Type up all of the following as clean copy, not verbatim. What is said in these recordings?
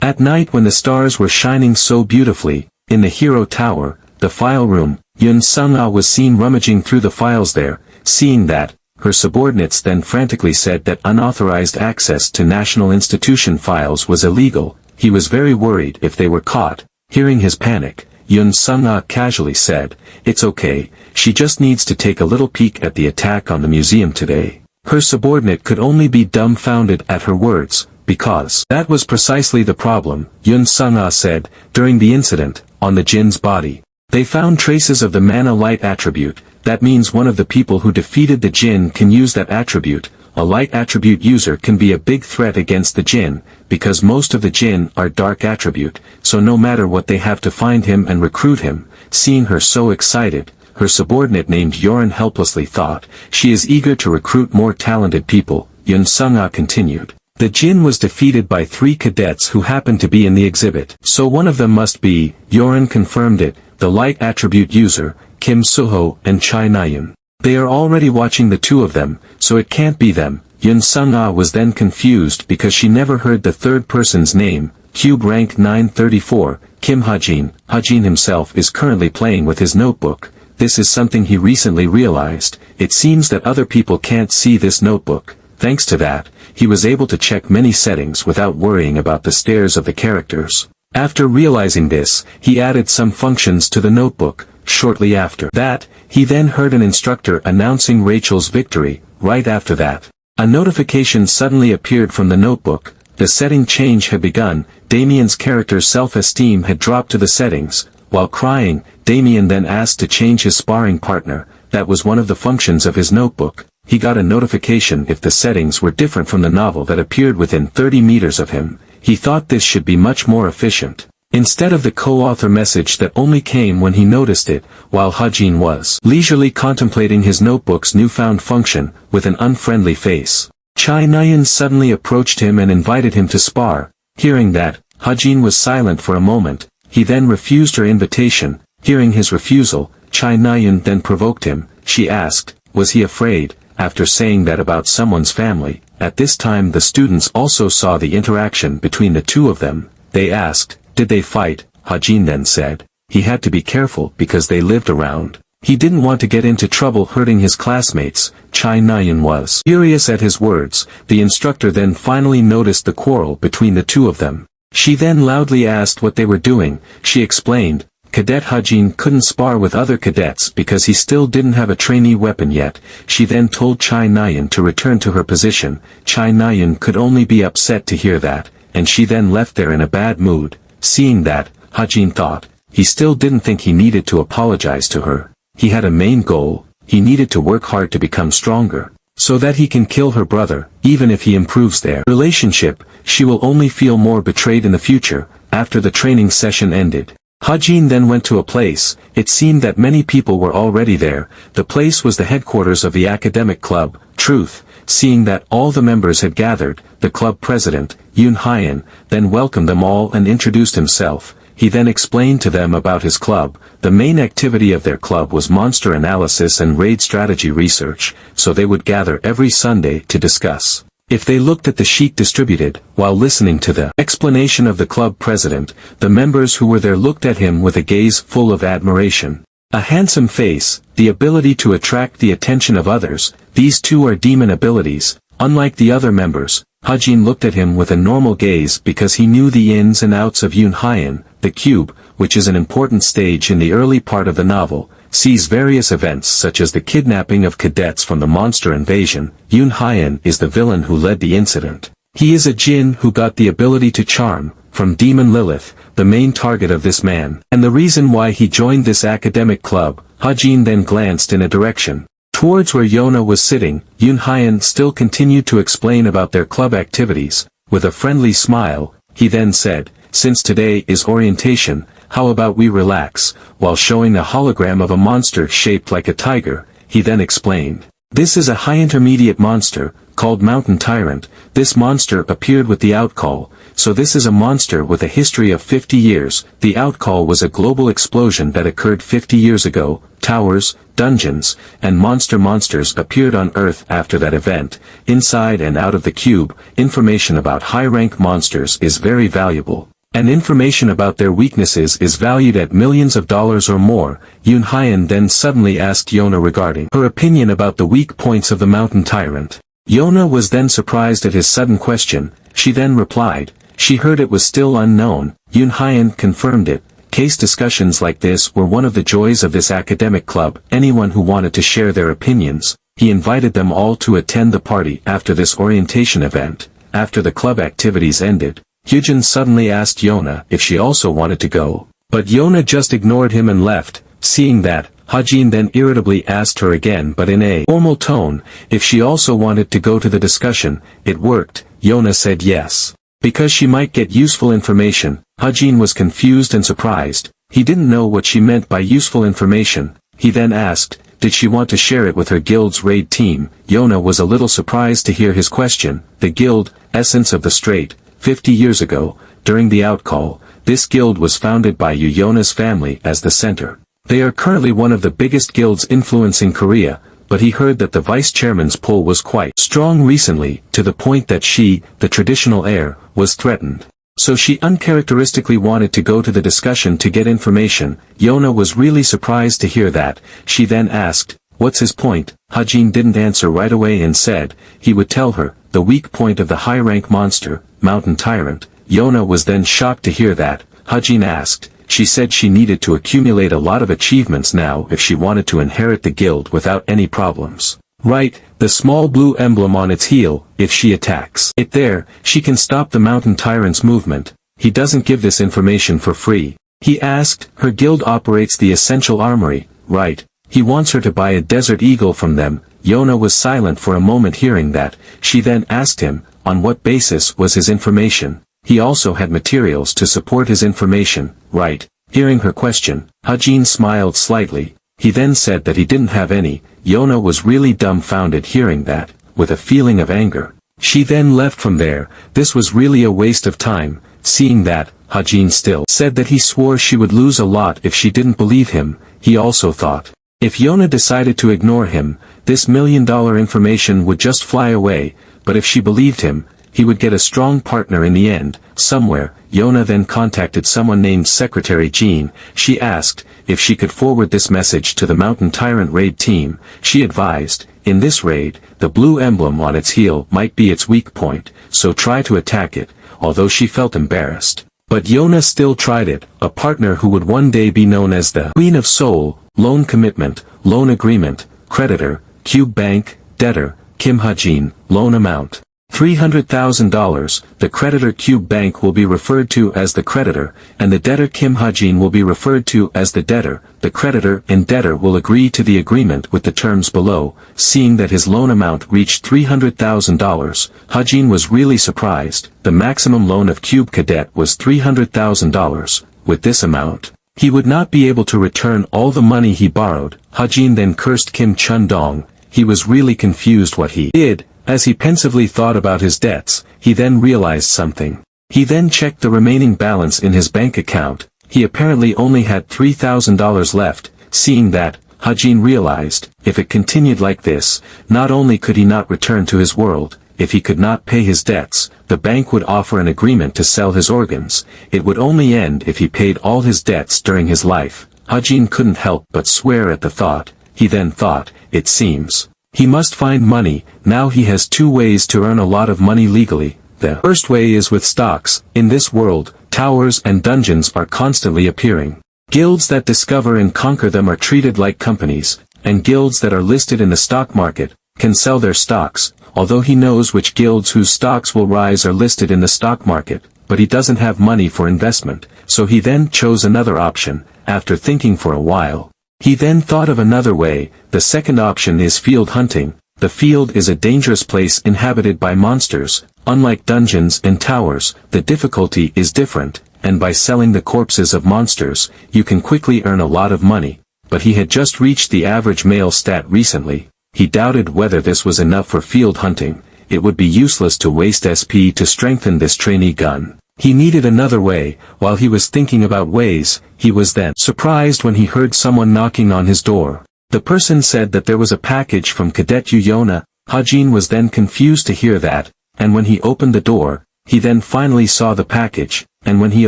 At night when the stars were shining so beautifully, in the Hero Tower, the file room, Yun Sung-ah was seen rummaging through the files there. Seeing that, her subordinates then frantically said that unauthorized access to national institution files was illegal. He was very worried if they were caught. Hearing his panic, Yun Sung-ah casually said, "It's okay, she just needs to take a little peek at the attack on the museum today." Her subordinate could only be dumbfounded at her words, because that was precisely the problem, Yun Sung-ah said. During the incident, on the Jin's body, they found traces of the mana light attribute. That means one of the people who defeated the Jin can use that attribute. A light attribute user can be a big threat against the Jin, because most of the Jin are dark attribute, so no matter what they have to find him and recruit him. Seeing her so excited, her subordinate named Yoren helplessly thought, she is eager to recruit more talented people. Yun Sung-ah continued. The Jin was defeated by 3 cadets who happened to be in the exhibit. So one of them must be, Yoren confirmed it, the light attribute user, Kim Suho and Chai Nayun. They are already watching the 2 of them, so it can't be them. Yun Sung-ah was then confused because she never heard the third person's name. Cube rank 934, Kim Hajin. Hajin himself is currently playing with his notebook. This is something he recently realized. It seems that other people can't see this notebook. Thanks to that, he was able to check many settings without worrying about the stares of the characters. After realizing this, he added some functions to the notebook. Shortly after that, he then heard an instructor announcing Rachel's victory. Right after that, a notification suddenly appeared from the notebook. The setting change had begun. Damien's character's self-esteem had dropped to the settings. While crying, Damien then asked to change his sparring partner. That was one of the functions of his notebook. He got a notification if the settings were different from the novel that appeared within 30 meters of him. He thought this should be much more efficient. Instead of the co-author message that only came when he noticed it, while Hajin was leisurely contemplating his notebook's newfound function, with an unfriendly face. Chai Nayun suddenly approached him and invited him to spar. Hearing that, Hajin was silent for a moment. He then refused her invitation. Hearing his refusal, Chai Nayun then provoked him. She asked, was he afraid? After saying that about someone's family, at this time the students also saw the interaction between the 2 of them. They asked, did they fight? Hajin then said, he had to be careful because they lived around. He didn't want to get into trouble hurting his classmates. Chai Nayun was furious at his words. The instructor then finally noticed the quarrel between the 2 of them. She then loudly asked what they were doing. She explained, Cadet Hajin couldn't spar with other cadets because he still didn't have a trainee weapon yet. She then told Chai Nayun to return to her position. Chai Nayun could only be upset to hear that, and she then left there in a bad mood. Seeing that, Hajin thought, he still didn't think he needed to apologize to her. He had a main goal. He needed to work hard to become stronger, so that he can kill her brother. Even if he improves their relationship, she will only feel more betrayed in the future. After the training session ended, Hajin then went to a place. It seemed that many people were already there. The place was the headquarters of the academic club, Truth. Seeing that all the members had gathered, the club president, Yoon Hyun, then welcomed them all and introduced himself. He then explained to them about his club. The main activity of their club was monster analysis and raid strategy research, so they would gather every Sunday to discuss. If they looked at the sheet distributed, while listening to the explanation of the club president, the members who were there looked at him with a gaze full of admiration. A handsome face, the ability to attract the attention of others, these 2 are demon abilities. Unlike the other members, Hajin looked at him with a normal gaze because he knew the ins and outs of Yoon Hyun. The cube, which is an important stage in the early part of the novel, sees various events such as the kidnapping of cadets from the monster invasion. Yoon Hyun is the villain who led the incident. He is a Jin who got the ability to charm, from Demon Lilith, the main target of this man, and the reason why he joined this academic club. Hajin then glanced in a direction towards where Yona was sitting. Yoon Hyun still continued to explain about their club activities. With a friendly smile, he then said, since today is orientation, how about we relax? While showing a hologram of a monster shaped like a tiger, he then explained, this is a high intermediate monster, called Mountain Tyrant. This monster appeared with the outcall, so this is a monster with a history of 50 years. The outcall was a global explosion that occurred 50 years ago. Towers, dungeons, and monsters appeared on Earth after that event. Inside and out of the cube, information about high-rank monsters is very valuable. And information about their weaknesses is valued at millions of dollars or more. Yoon Hyun then suddenly asked Yona regarding her opinion about the weak points of the mountain tyrant. Yona was then surprised at his sudden question. She then replied, she heard it was still unknown. Yoon Hyun confirmed it. Case discussions like this were one of the joys of this academic club. Anyone who wanted to share their opinions, he invited them all to attend the party after this orientation event. After the club activities ended, Hyujin suddenly asked Yona if she also wanted to go, but Yona just ignored him and left. Seeing that, Hajin then irritably asked her again but in a formal tone, if she also wanted to go to the discussion. It worked. Yona said yes. Because she might get useful information. Hajin was confused and surprised. He didn't know what she meant by useful information. He then asked, did she want to share it with her guild's raid team? Yona was a little surprised to hear his question. The guild, essence of the strait. 50 years ago, during the outcall, this guild was founded by Yona's family as the center. They are currently one of the biggest guilds influencing Korea, but he heard that the vice-chairman's pull was quite strong recently, to the point that she, the traditional heir, was threatened. So she uncharacteristically wanted to go to the discussion to get information. Yona was really surprised to hear that. She then asked, what's his point? Hajin didn't answer right away and said, he would tell her, the weak point of the high-rank monster, mountain tyrant. Yona was then shocked to hear that. Hajin asked, she said she needed to accumulate a lot of achievements now if she wanted to inherit the guild without any problems. Right, the small blue emblem on its heel. If she attacks it there, she can stop the mountain tyrant's movement. He doesn't give this information for free. He asked, her guild operates the essential armory, right? He wants her to buy a desert eagle from them. Yona was silent for a moment hearing that. She then asked him, on what basis was his information? He also had materials to support his information, right? Hearing her question, Hajin smiled slightly. He then said that he didn't have any. Yona was really dumbfounded hearing that, with a feeling of anger. She then left from there. This was really a waste of time. Seeing that, Hajin still said that he swore she would lose a lot if she didn't believe him. He also thought, if Yona decided to ignore him, this $1 million information would just fly away, but if she believed him, he would get a strong partner in the end. Somewhere, Yona then contacted someone named Secretary Jean. She asked if she could forward this message to the Mountain Tyrant raid team. She advised, in this raid, the blue emblem on its heel might be its weak point, so try to attack it, although she felt embarrassed. But Yona still tried it, a partner who would one day be known as the Queen of Soul. Loan commitment, loan agreement, creditor, Cube Bank, debtor, Kim Hajin, loan amount. $300,000, the creditor Cube Bank will be referred to as the creditor, and the debtor Kim Hajin will be referred to as the debtor. The creditor and debtor will agree to the agreement with the terms below. Seeing that his loan amount reached $300,000, Hajin was really surprised. The maximum loan of Cube Cadet was $300,000. With this amount, he would not be able to return all the money he borrowed. Hajin then cursed Kim Chun-dong. He was really confused what he did. As he pensively thought about his debts, he then realized something. He then checked the remaining balance in his bank account. He apparently only had $3,000 left. Seeing that, Hajin realized, if it continued like this, not only could he not return to his world, if he could not pay his debts, the bank would offer an agreement to sell his organs. It would only end if he paid all his debts during his life. Hajin couldn't help but swear at the thought. He then thought, it seems he must find money. Now he has two ways to earn a lot of money legally. The first way is with stocks. In this world, towers and dungeons are constantly appearing. Guilds that discover and conquer them are treated like companies, and guilds that are listed in the stock market can sell their stocks. Although he knows which guilds whose stocks will rise are listed in the stock market, but he doesn't have money for investment, so he then chose another option. After thinking for a while, he then thought of another way. The second option is field hunting. The field is a dangerous place inhabited by monsters. Unlike dungeons and towers, the difficulty is different, and by selling the corpses of monsters, you can quickly earn a lot of money. But he had just reached the average male stat recently. He doubted whether this was enough for field hunting. It would be useless to waste SP to strengthen this trainee gun. He needed another way. While he was thinking about ways, he was then surprised when he heard someone knocking on his door. The person said that there was a package from Cadet Yona. Hajin was then confused to hear that, and when he opened the door, he then finally saw the package. and when he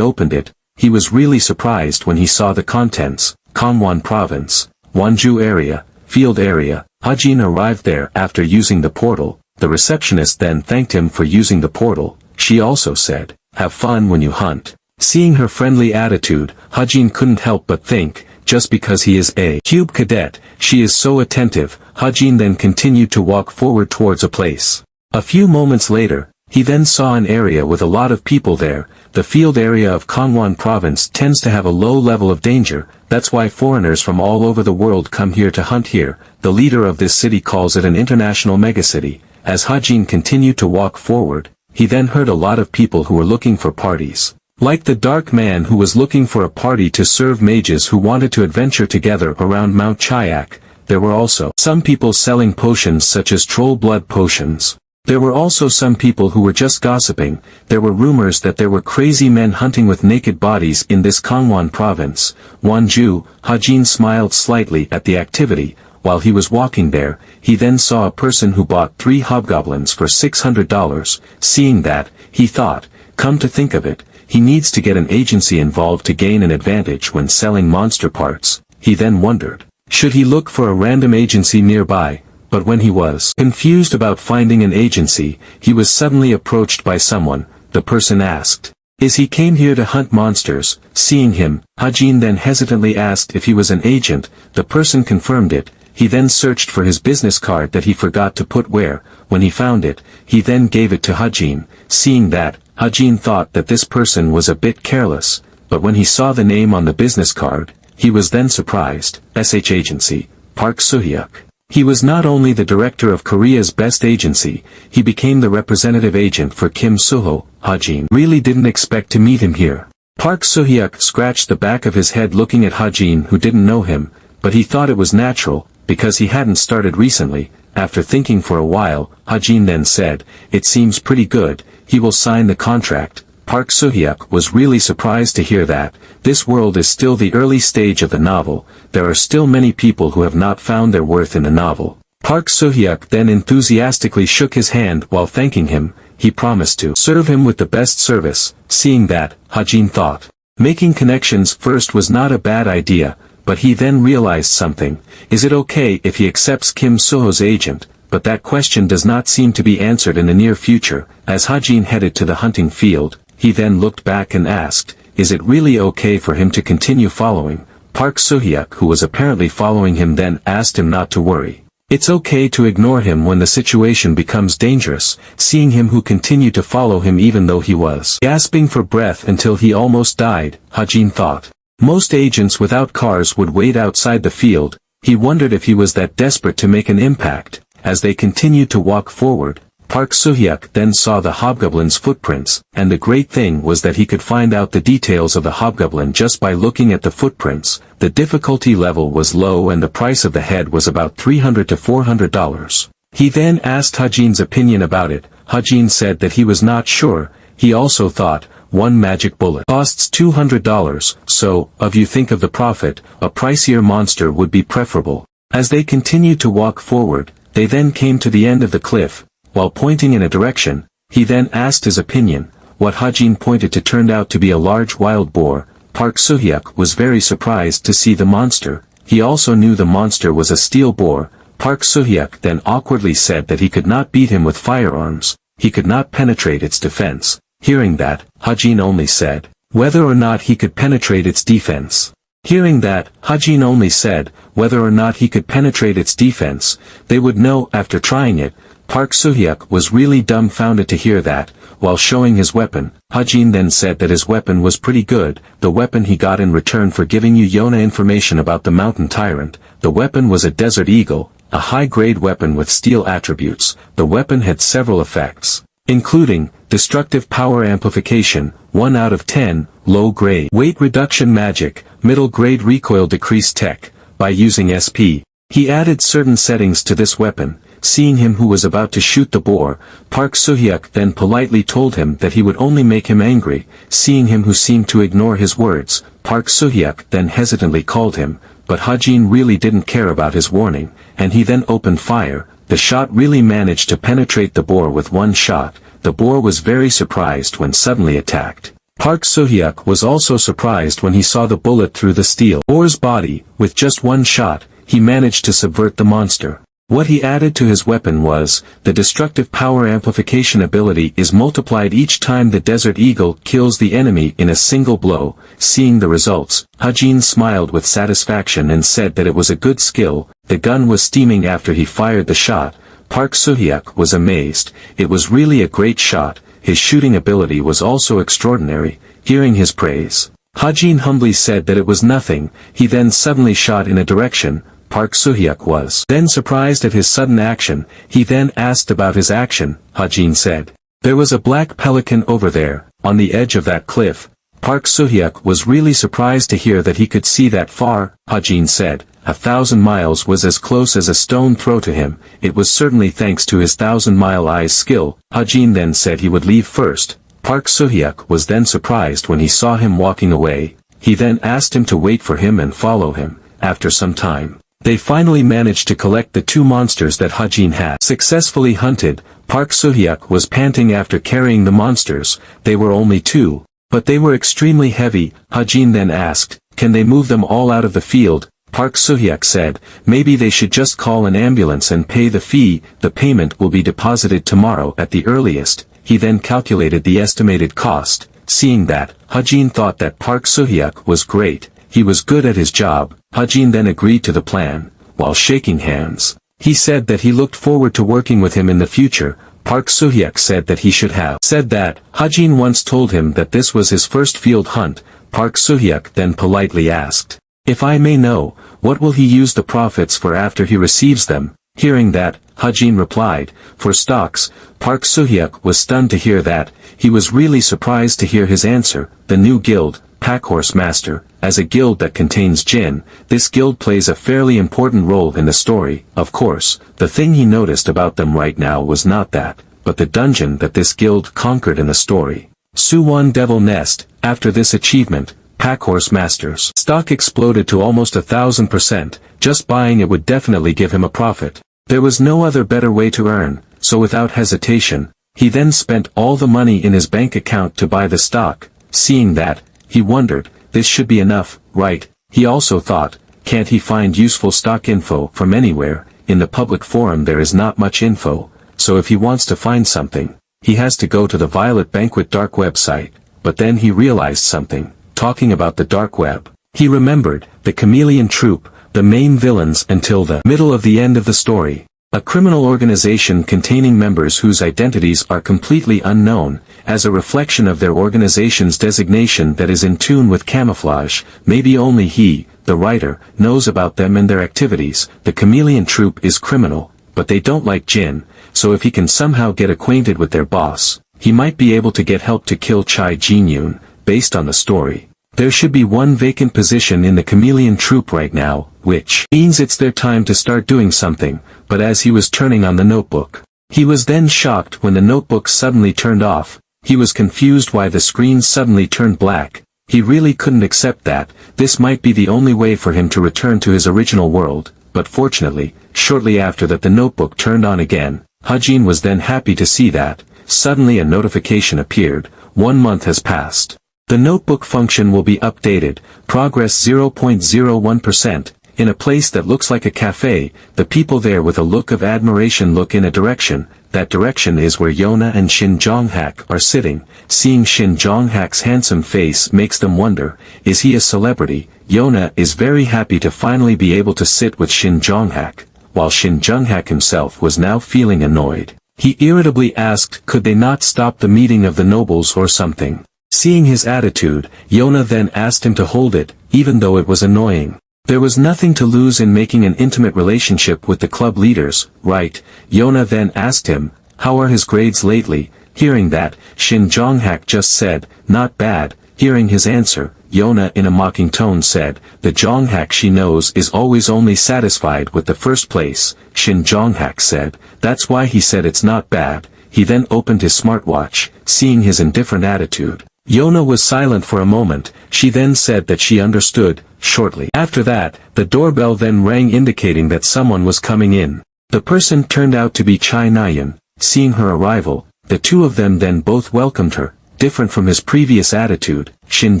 opened it, he was really surprised when he saw the contents: Gangwon Province, Wonju area, Field area. Hajin arrived there after using the portal. The receptionist then thanked him for using the portal. She also said, "Have fun when you hunt." Seeing her friendly attitude, Hajin couldn't help but think, just because he is a cube cadet, she is so attentive. Hajin then continued to walk forward towards a place. A few moments later, he then saw an area with a lot of people there. The field area of Gangwon Province tends to have a low level of danger, that's why foreigners from all over the world come here to hunt here. The leader of this city calls it an international megacity. As Hajin continued to walk forward, he then heard a lot of people who were looking for parties. Like the dark man who was looking for a party to serve mages who wanted to adventure together around Mount Chayak, there were also some people selling potions such as troll blood potions. There were also some people who were just gossiping. There were rumors that there were crazy men hunting with naked bodies in this Gangwon province. Wonju. Hajin smiled slightly at the activity. While he was walking there, he then saw a person who bought 3 hobgoblins for $600. Seeing that, he thought, come to think of it, he needs to get an agency involved to gain an advantage when selling monster parts. He then wondered, should he look for a random agency nearby? But when he was confused about finding an agency, he was suddenly approached by someone. The person asked, "Is he came here to hunt monsters?" Seeing him, Hajin then hesitantly asked if he was an agent. The person confirmed it. He then searched for his business card that he forgot to put where. When he found it, he then gave it to Hajin. Seeing that, Hajin thought that this person was a bit careless, but when he saw the name on the business card, he was then surprised. SH Agency, Park Suhyuk. He was not only the director of Korea's best agency, he became the representative agent for Kim Suho. Hajin really didn't expect to meet him here. Park Suhyuk scratched the back of his head looking at Hajin, who didn't know him, but he thought it was natural, because he hadn't started recently. After thinking for a while, Hajin then said, "It seems pretty good, he will sign the contract." Park Suhyuk was really surprised to hear that. This world is still the early stage of the novel. There are still many people who have not found their worth in the novel. Park Suhyuk then enthusiastically shook his hand while thanking him. He promised to serve him with the best service. Seeing that, Hajin thought, making connections first was not a bad idea, but he then realized something. Is it okay if he accepts Kim Suho's agent? But that question does not seem to be answered in the near future. As Hajin headed to the hunting field, he then looked back and asked, is it really okay for him to continue following? Park Suhyuk, who was apparently following him, then asked him not to worry. It's okay to ignore him when the situation becomes dangerous. Seeing him who continued to follow him even though he was gasping for breath until he almost died, Hajin thought. Most agents without cars would wait outside the field. He wondered if he was that desperate to make an impact. As they continued to walk forward, Park Suhyuk then saw the hobgoblin's footprints, and the great thing was that he could find out the details of the hobgoblin just by looking at the footprints. The difficulty level was low and the price of the head was about $300 to $400. He then asked Hajin's opinion about it. Hajin said that he was not sure. He also thought, one magic bullet costs $200, so, if you think of the profit, a pricier monster would be preferable. As they continued to walk forward, they then came to the end of the cliff. While pointing in a direction, he then asked his opinion. What Hajin pointed to turned out to be a large wild boar. Park Suhyuk was very surprised to see the monster. He also knew the monster was a steel boar. Park Suhyuk then awkwardly said that he could not beat him with firearms. He could not penetrate its defense. Hearing that, Hajin only said, whether or not he could penetrate its defense. Hearing that, Hajin only said, whether or not he could penetrate its defense. They would know after trying it. Park Suhyuk was really dumbfounded to hear that. While showing his weapon, Hajin then said that his weapon was pretty good, the weapon he got in return for giving Yona information about the mountain tyrant. The weapon was a desert eagle, a high-grade weapon with steel attributes. The weapon had several effects, including destructive power amplification, 1 out of 10, low-grade weight reduction magic, middle-grade recoil decrease tech. By using SP, he added certain settings to this weapon. Seeing him who was about to shoot the boar, Park Suhyuk then politely told him that he would only make him angry. Seeing him who seemed to ignore his words, Park Suhyuk then hesitantly called him, but Hajin really didn't care about his warning, and he then opened fire. The shot really managed to penetrate the boar with one shot. The boar was very surprised when suddenly attacked. Park Soo-hyuk was also surprised when he saw the bullet through the steel boar's body. With just one shot, he managed to subvert the monster. What he added to his weapon was, the destructive power amplification ability is multiplied each time the Desert Eagle kills the enemy in a single blow. Seeing the results, Hajin smiled with satisfaction and said that it was a good skill. The gun was steaming after he fired the shot. Park Soo-hyuk was amazed. It was really a great shot. His shooting ability was also extraordinary. Hearing his praise, Hajin humbly said that it was nothing. He then suddenly shot in a direction. Park Soo-hyuk was then surprised at his sudden action. He then asked about his action. Hajin said, "There was a black pelican over there, on the edge of that cliff." Park Soo-hyuk was really surprised to hear that he could see that far. Hajin said, 1,000 miles was as close as a stone throw to him. It was certainly thanks to his 1,000-mile eyes skill. Hajin then said he would leave first. Park Soo-hyuk was then surprised when he saw him walking away. He then asked him to wait for him and follow him. After some time, they finally managed to collect the two monsters that Hajin had successfully hunted. Park Soo-hyuk was panting after carrying the monsters. They were only two, but they were extremely heavy. Hajin then asked, "Can they move them all out of the field?" Park Soo-hyuk said, "Maybe they should just call an ambulance and pay the fee. The payment will be deposited tomorrow at the earliest." He then calculated the estimated cost. Seeing that, Hajin thought that Park Soo-hyuk was great. He was good at his job. Hajin then agreed to the plan. While shaking hands, he said that he looked forward to working with him in the future. Park Soo-hyuk said that he should have said that. Hajin once told him that this was his first field hunt. Park Soo-hyuk then politely asked, "If I may know, what will he use the profits for after he receives them?" Hearing that, Hajin replied, "For stocks." Park Soo-hyuk was stunned to hear that. He was really surprised to hear his answer. The new guild, Packhorse Master, as a guild that contains Jin, this guild plays a fairly important role in the story. Of course, the thing he noticed about them right now was not that, but the dungeon that this guild conquered in the story. Suwon Devil Nest. After this achievement, Packhorse Master's stock exploded to almost 1,000%. Just buying it would definitely give him a profit. There was no other better way to earn, so without hesitation, he then spent all the money in his bank account to buy the stock. Seeing that, he wondered, this should be enough, right? He also thought, can't he find useful stock info from anywhere? In the public forum there is not much info, so if he wants to find something, he has to go to the Violet Banquet dark website. But then he realized something. Talking about the dark web, he remembered, the Chameleon Troupe, the main villains until the middle of the end of the story. A criminal organization containing members whose identities are completely unknown, as a reflection of their organization's designation that is in tune with camouflage. Maybe only he, the writer, knows about them and their activities. The Chameleon Troupe is criminal, but they don't like Jin, so if he can somehow get acquainted with their boss, he might be able to get help to kill Chai Jin-yoon. Based on the story, there should be one vacant position in the Chameleon Troupe right now, which means it's their time to start doing something. But as he was turning on the notebook, he was then shocked when the notebook suddenly turned off. He was confused why the screen suddenly turned black. He really couldn't accept that. This might be the only way for him to return to his original world. But fortunately, shortly after that the notebook turned on again. Hajin was then happy to see that. Suddenly a notification appeared. 1 month has passed. The notebook function will be updated. Progress 0.01%. In a place that looks like a cafe, the people there with a look of admiration look in a direction. That direction is where Yona and Shin Jong-hak are sitting. Seeing Shin Jong-hak's handsome face makes them wonder, is he a celebrity? Yona is very happy to finally be able to sit with Shin Jong-hak, while Shin Jong-hak himself was now feeling annoyed. He irritably asked could they not stop the meeting of the nobles or something. Seeing his attitude, Yona then asked him to hold it, even though it was annoying. There was nothing to lose in making an intimate relationship with the club leaders, right? Yona then asked him, how are his grades lately? Hearing that, Shin Jong-hak just said, not bad. Hearing his answer, Yona in a mocking tone said, the Jong-hak she knows is always only satisfied with the first place. Shin Jong-hak said, that's why he said it's not bad. He then opened his smartwatch. Seeing his indifferent attitude, Yona was silent for a moment. She then said that she understood. Shortly after that, the doorbell then rang indicating that someone was coming in. The person turned out to be Chai Na-yeon. Seeing her arrival, the two of them then both welcomed her. different from his previous attitude. Shin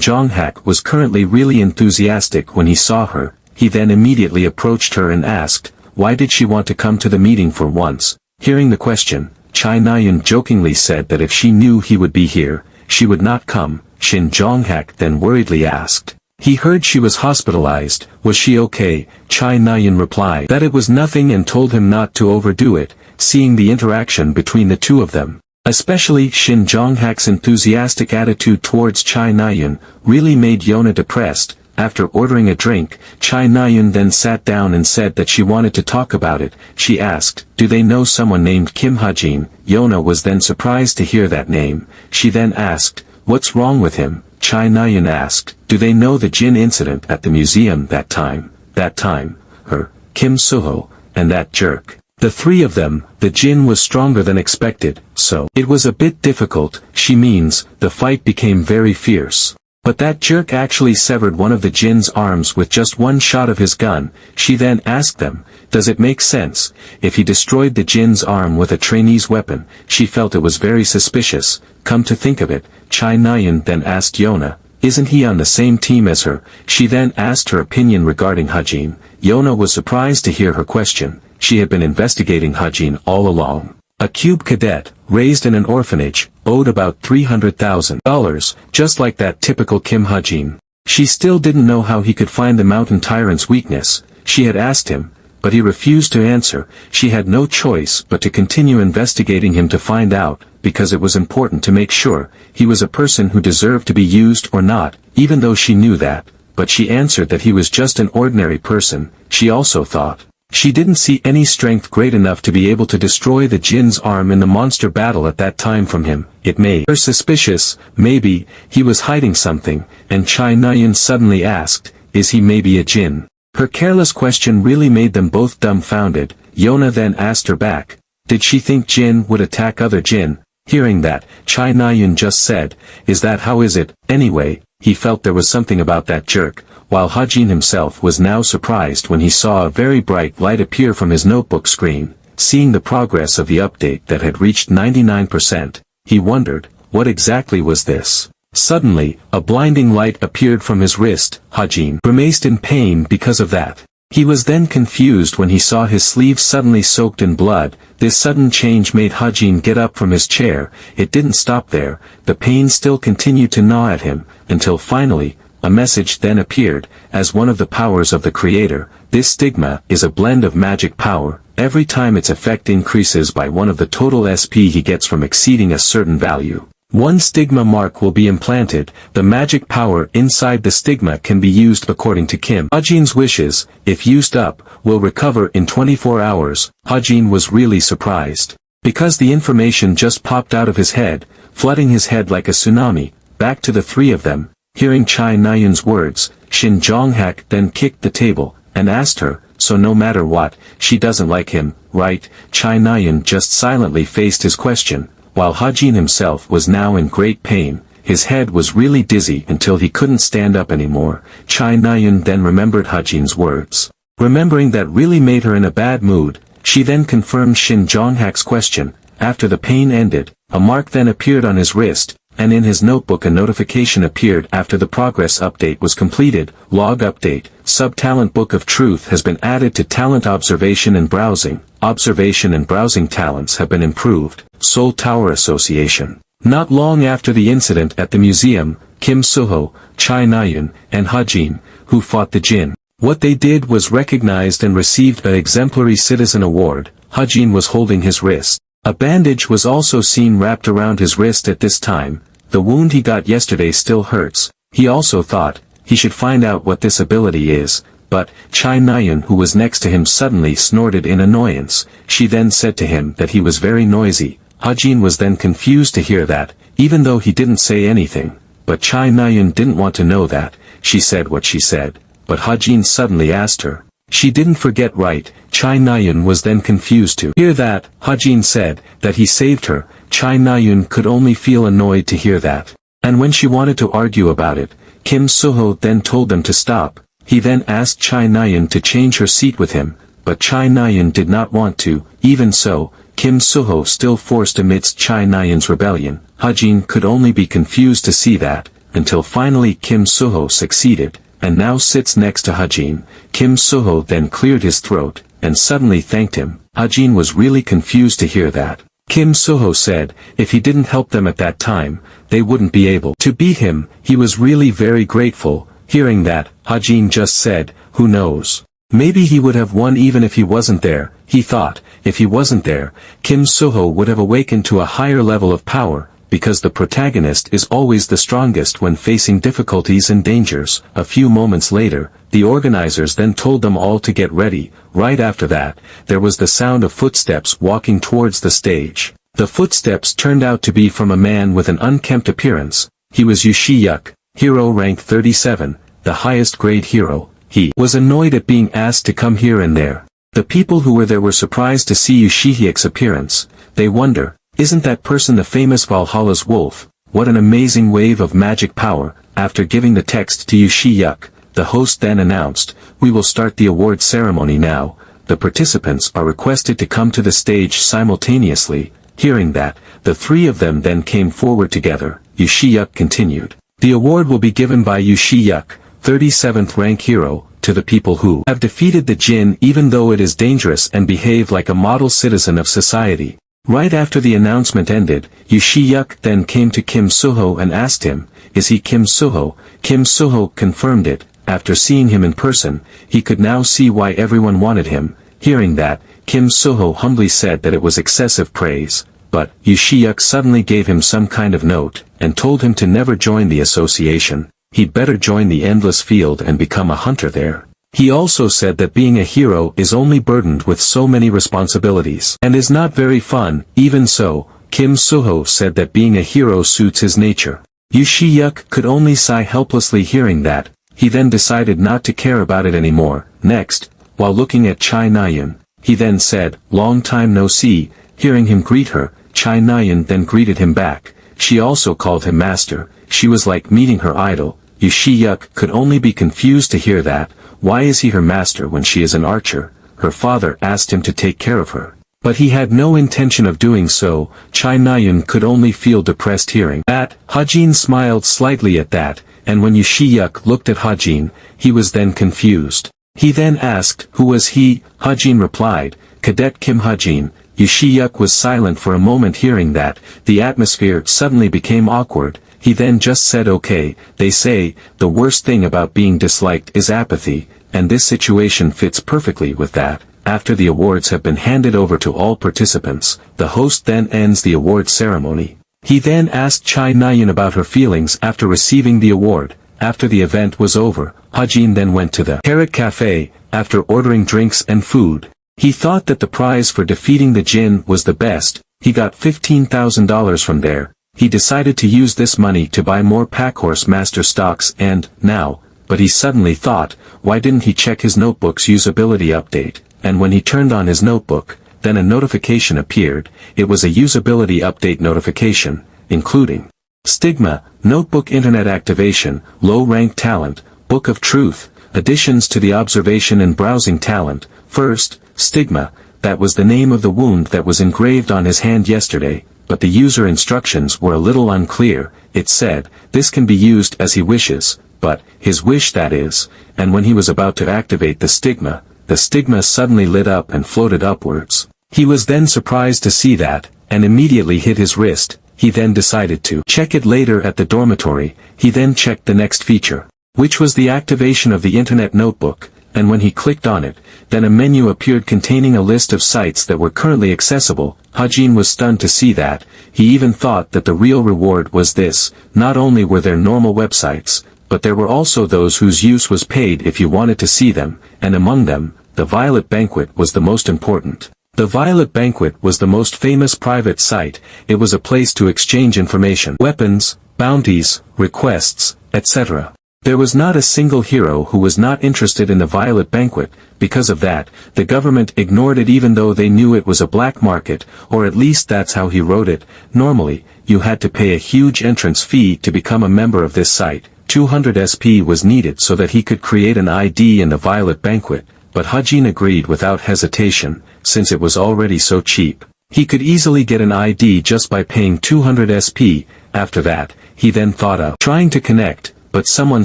Jong-hak was currently really enthusiastic when he saw her. He then immediately approached her and asked, why did she want to come to the meeting for once? Hearing the question, Chai Na-yeon jokingly said that if she knew he would be here, she would not come. Shin Jong-hak then worriedly asked. He heard she was hospitalized, was she okay? Chai Na-yeon replied that it was nothing and told him not to overdo it, seeing the interaction between the two of them. Especially Shin Jong-hak's enthusiastic attitude towards Chai Na-yeon really made Yona depressed. After ordering a drink, Chai Na-yeon then sat down and said that she wanted to talk about it. She asked, do they know someone named Kim Ha-jin? Yona was then surprised to hear that name. She then asked, what's wrong with him? Chai Na-yeon asked, do they know the Jin incident at the museum that time? That time, her, Kim Suho, and that jerk. The three of them, the Jin was stronger than expected, so it was a bit difficult. She means, the fight became very fierce. But that jerk actually severed one of the Jin's arms with just one shot of his gun. She then asked them, does it make sense, if he destroyed the Jin's arm with a trainee's weapon? She felt it was very suspicious. Come to think of it, Chai Na-yeon then asked Yona, isn't he on the same team as her? She then asked her opinion regarding Ha-jin. Yona was surprised to hear her question. She had been investigating Ha-jin all along. A cube cadet, raised in an orphanage, owed about $300,000, just like that typical Kim Ha-jin. She still didn't know how he could find the mountain tyrant's weakness. She had asked him, but he refused to answer. She had no choice but to continue investigating him to find out, because it was important to make sure he was a person who deserved to be used or not, even though she knew that. But she answered that he was just an ordinary person. She also thought she didn't see any strength great enough to be able to destroy the Jin's arm in the monster battle at that time from him. It made her suspicious. Maybe he was hiding something, and Chai Na-yeon suddenly asked, is he maybe a Jin? Her careless question really made them both dumbfounded. Yona then asked her back, did she think Jin would attack other Jin? Hearing that, Chai Na-yeon just said, is that how is it? Anyway, he felt there was something about that jerk. While Ha-jin himself was now surprised when he saw a very bright light appear from his notebook screen. Seeing the progress of the update that had reached 99%, he wondered, what exactly was this? Suddenly, a blinding light appeared from his wrist. Ha-jin grimaced in pain because of that. He was then confused when he saw his sleeve suddenly soaked in blood. This sudden change made Ha-jin get up from his chair. It didn't stop there. The pain still continued to gnaw at him, until finally, a message then appeared. As one of the powers of the creator, this stigma is a blend of magic power. Every time its effect increases by one of the total SP he gets from exceeding a certain value, one stigma mark will be implanted. The magic power inside the stigma can be used according to Kim Ha-jin's wishes. If used up, will recover in 24 hours. Ha-jin was really surprised, because the information just popped out of his head, flooding his head like a tsunami. Back to the three of them. Hearing Chai Na-yeon's words, Shin Jong-hak then kicked the table, and asked her, so no matter what, she doesn't like him, right? Chai Na-yeon just silently faced his question, while Ha-jin himself was now in great pain. His head was really dizzy until he couldn't stand up anymore. Chai Na-yeon then remembered Ha-jin's words. Remembering that really made her in a bad mood. She then confirmed Shin Jong-hak's question. After the pain ended, a mark then appeared on his wrist, and in his notebook a notification appeared after the progress update was completed. Log update, sub-talent book of truth has been added to talent observation and browsing. Observation and browsing talents have been improved. Seoul Tower Association. Not long after the incident at the museum, Kim Suho, Chai Na-yeon, and Ha-jin, who fought the Jin, what they did was recognized and received an exemplary citizen award. Ha-jin was holding his wrist. A bandage was also seen wrapped around his wrist at this time. The wound he got yesterday still hurts. He also thought he should find out what this ability is, but Chai Na-yeon, who was next to him, suddenly snorted in annoyance. She then said to him that he was very noisy. Ha-jin was then confused to hear that, even though he didn't say anything. But Chai Na-yeon didn't want to know that. She said what she said, but Ha-jin suddenly asked her. She didn't forget, right? Chai Na-yeon was then confused to hear that. Ha-jin said that he saved her. Chai Na-yeon could only feel annoyed to hear that. And when she wanted to argue about it, Kim Suho then told them to stop. He then asked Chai Na-yeon to change her seat with him, but Chai Na-yeon did not want to. Even so, Kim Suho still forced amidst Chai Nayan's rebellion. Hajin could only be confused to see that, until finally Kim Suho succeeded, and now sits next to Hajin. Kim Suho then cleared his throat, and suddenly thanked him. Hajin was really confused to hear that. Kim Suho said, if he didn't help them at that time, they wouldn't be able to beat him. He was really very grateful. Hearing that, Hajin just said, who knows? Maybe he would have won even if he wasn't there. He thought, if he wasn't there, Kim Suho would have awakened to a higher level of power, because the protagonist is always the strongest when facing difficulties and dangers. A few moments later, the organizers then told them all to get ready. Right after that, there was the sound of footsteps walking towards the stage. The footsteps turned out to be from a man with an unkempt appearance. He was Yushi-yuk, hero rank 37, the highest grade hero. He was annoyed at being asked to come here and there. The people who were there were surprised to see Yushi-yuk's appearance. They wonder, isn't that person the famous Valhalla's wolf? What an amazing wave of magic power. After giving the text to Yushi-yuk, the host then announced, we will start the award ceremony now. The participants are requested to come to the stage simultaneously. Hearing that, the three of them then came forward together. Yushi-yuk continued. The award will be given by Yushi-yuk, 37th rank hero, to the people who have defeated the jinn even though it is dangerous and behave like a model citizen of society. Right after the announcement ended, Yushi-yuk then came to Kim Suho and asked him, is he Kim Suho? Kim Suho confirmed it. After seeing him in person, he could now see why everyone wanted him. Hearing that, Kim Suho humbly said that it was excessive praise. But Yushi-yuk suddenly gave him some kind of note, and told him to never join the association. He'd better join the endless field and become a hunter there. He also said that being a hero is only burdened with so many responsibilities and is not very fun. Even so, Kim Suho said that being a hero suits his nature. Yushi-yuk could only sigh helplessly hearing that. He then decided not to care about it anymore. Next, while looking at Chai Nayan, he then said, long time no see. Hearing him greet her, Chai Nayan then greeted him back. She also called him master. She was like meeting her idol. Yushi-yuk could only be confused to hear that. Why is he her master when she is an archer? Her father asked him to take care of her. But he had no intention of doing so. Chai Nayan could only feel depressed hearing that. Hajin smiled slightly at that, and when Yushi-yuk looked at Hajin, he was then confused. He then asked, who was he? Hajin replied, Cadet Kim Hajin. Yushi-yuk was silent for a moment hearing that. The atmosphere suddenly became awkward. He then just said okay. They say, the worst thing about being disliked is apathy, and this situation fits perfectly with that. After the awards have been handed over to all participants, the host then ends the award ceremony. He then asked Chai Nayan about her feelings after receiving the award. After the event was over, Hajin then went to the Carrot Cafe. After ordering drinks and food, he thought that the prize for defeating the jinn was the best. He got $15,000 from there. He decided to use this money to buy more Packhorse Master stocks but he suddenly thought, why didn't he check his notebook's usability update? And when he turned on his notebook, then a notification appeared. It was a usability update notification, including Stigma, Notebook Internet Activation, Low Rank Talent, Book of Truth, additions to the Observation and Browsing Talent. First, Stigma, that was the name of the wound that was engraved on his hand yesterday. But the user instructions were a little unclear. It said, this can be used as he wishes, but, his wish that is, and when he was about to activate the stigma suddenly lit up and floated upwards. He was then surprised to see that, and immediately hit his wrist. He then decided to check it later at the dormitory. He then checked the next feature, which was the activation of the Internet Notebook, and when he clicked on it, then a menu appeared containing a list of sites that were currently accessible. Hajin was stunned to see that. He even thought that the real reward was this. Not only were there normal websites, but there were also those whose use was paid if you wanted to see them, and among them, the Violet Banquet was the most important. The Violet Banquet was the most famous private site. It was a place to exchange information, weapons, bounties, requests, etc. There was not a single hero who was not interested in the Violet Banquet. Because of that, the government ignored it even though they knew it was a black market, or at least that's how he wrote it. Normally, you had to pay a huge entrance fee to become a member of this site. 200 SP was needed so that he could create an ID in the Violet Banquet, but Hajin agreed without hesitation, since it was already so cheap. He could easily get an ID just by paying 200 SP. After that, he then thought of trying to connect, but someone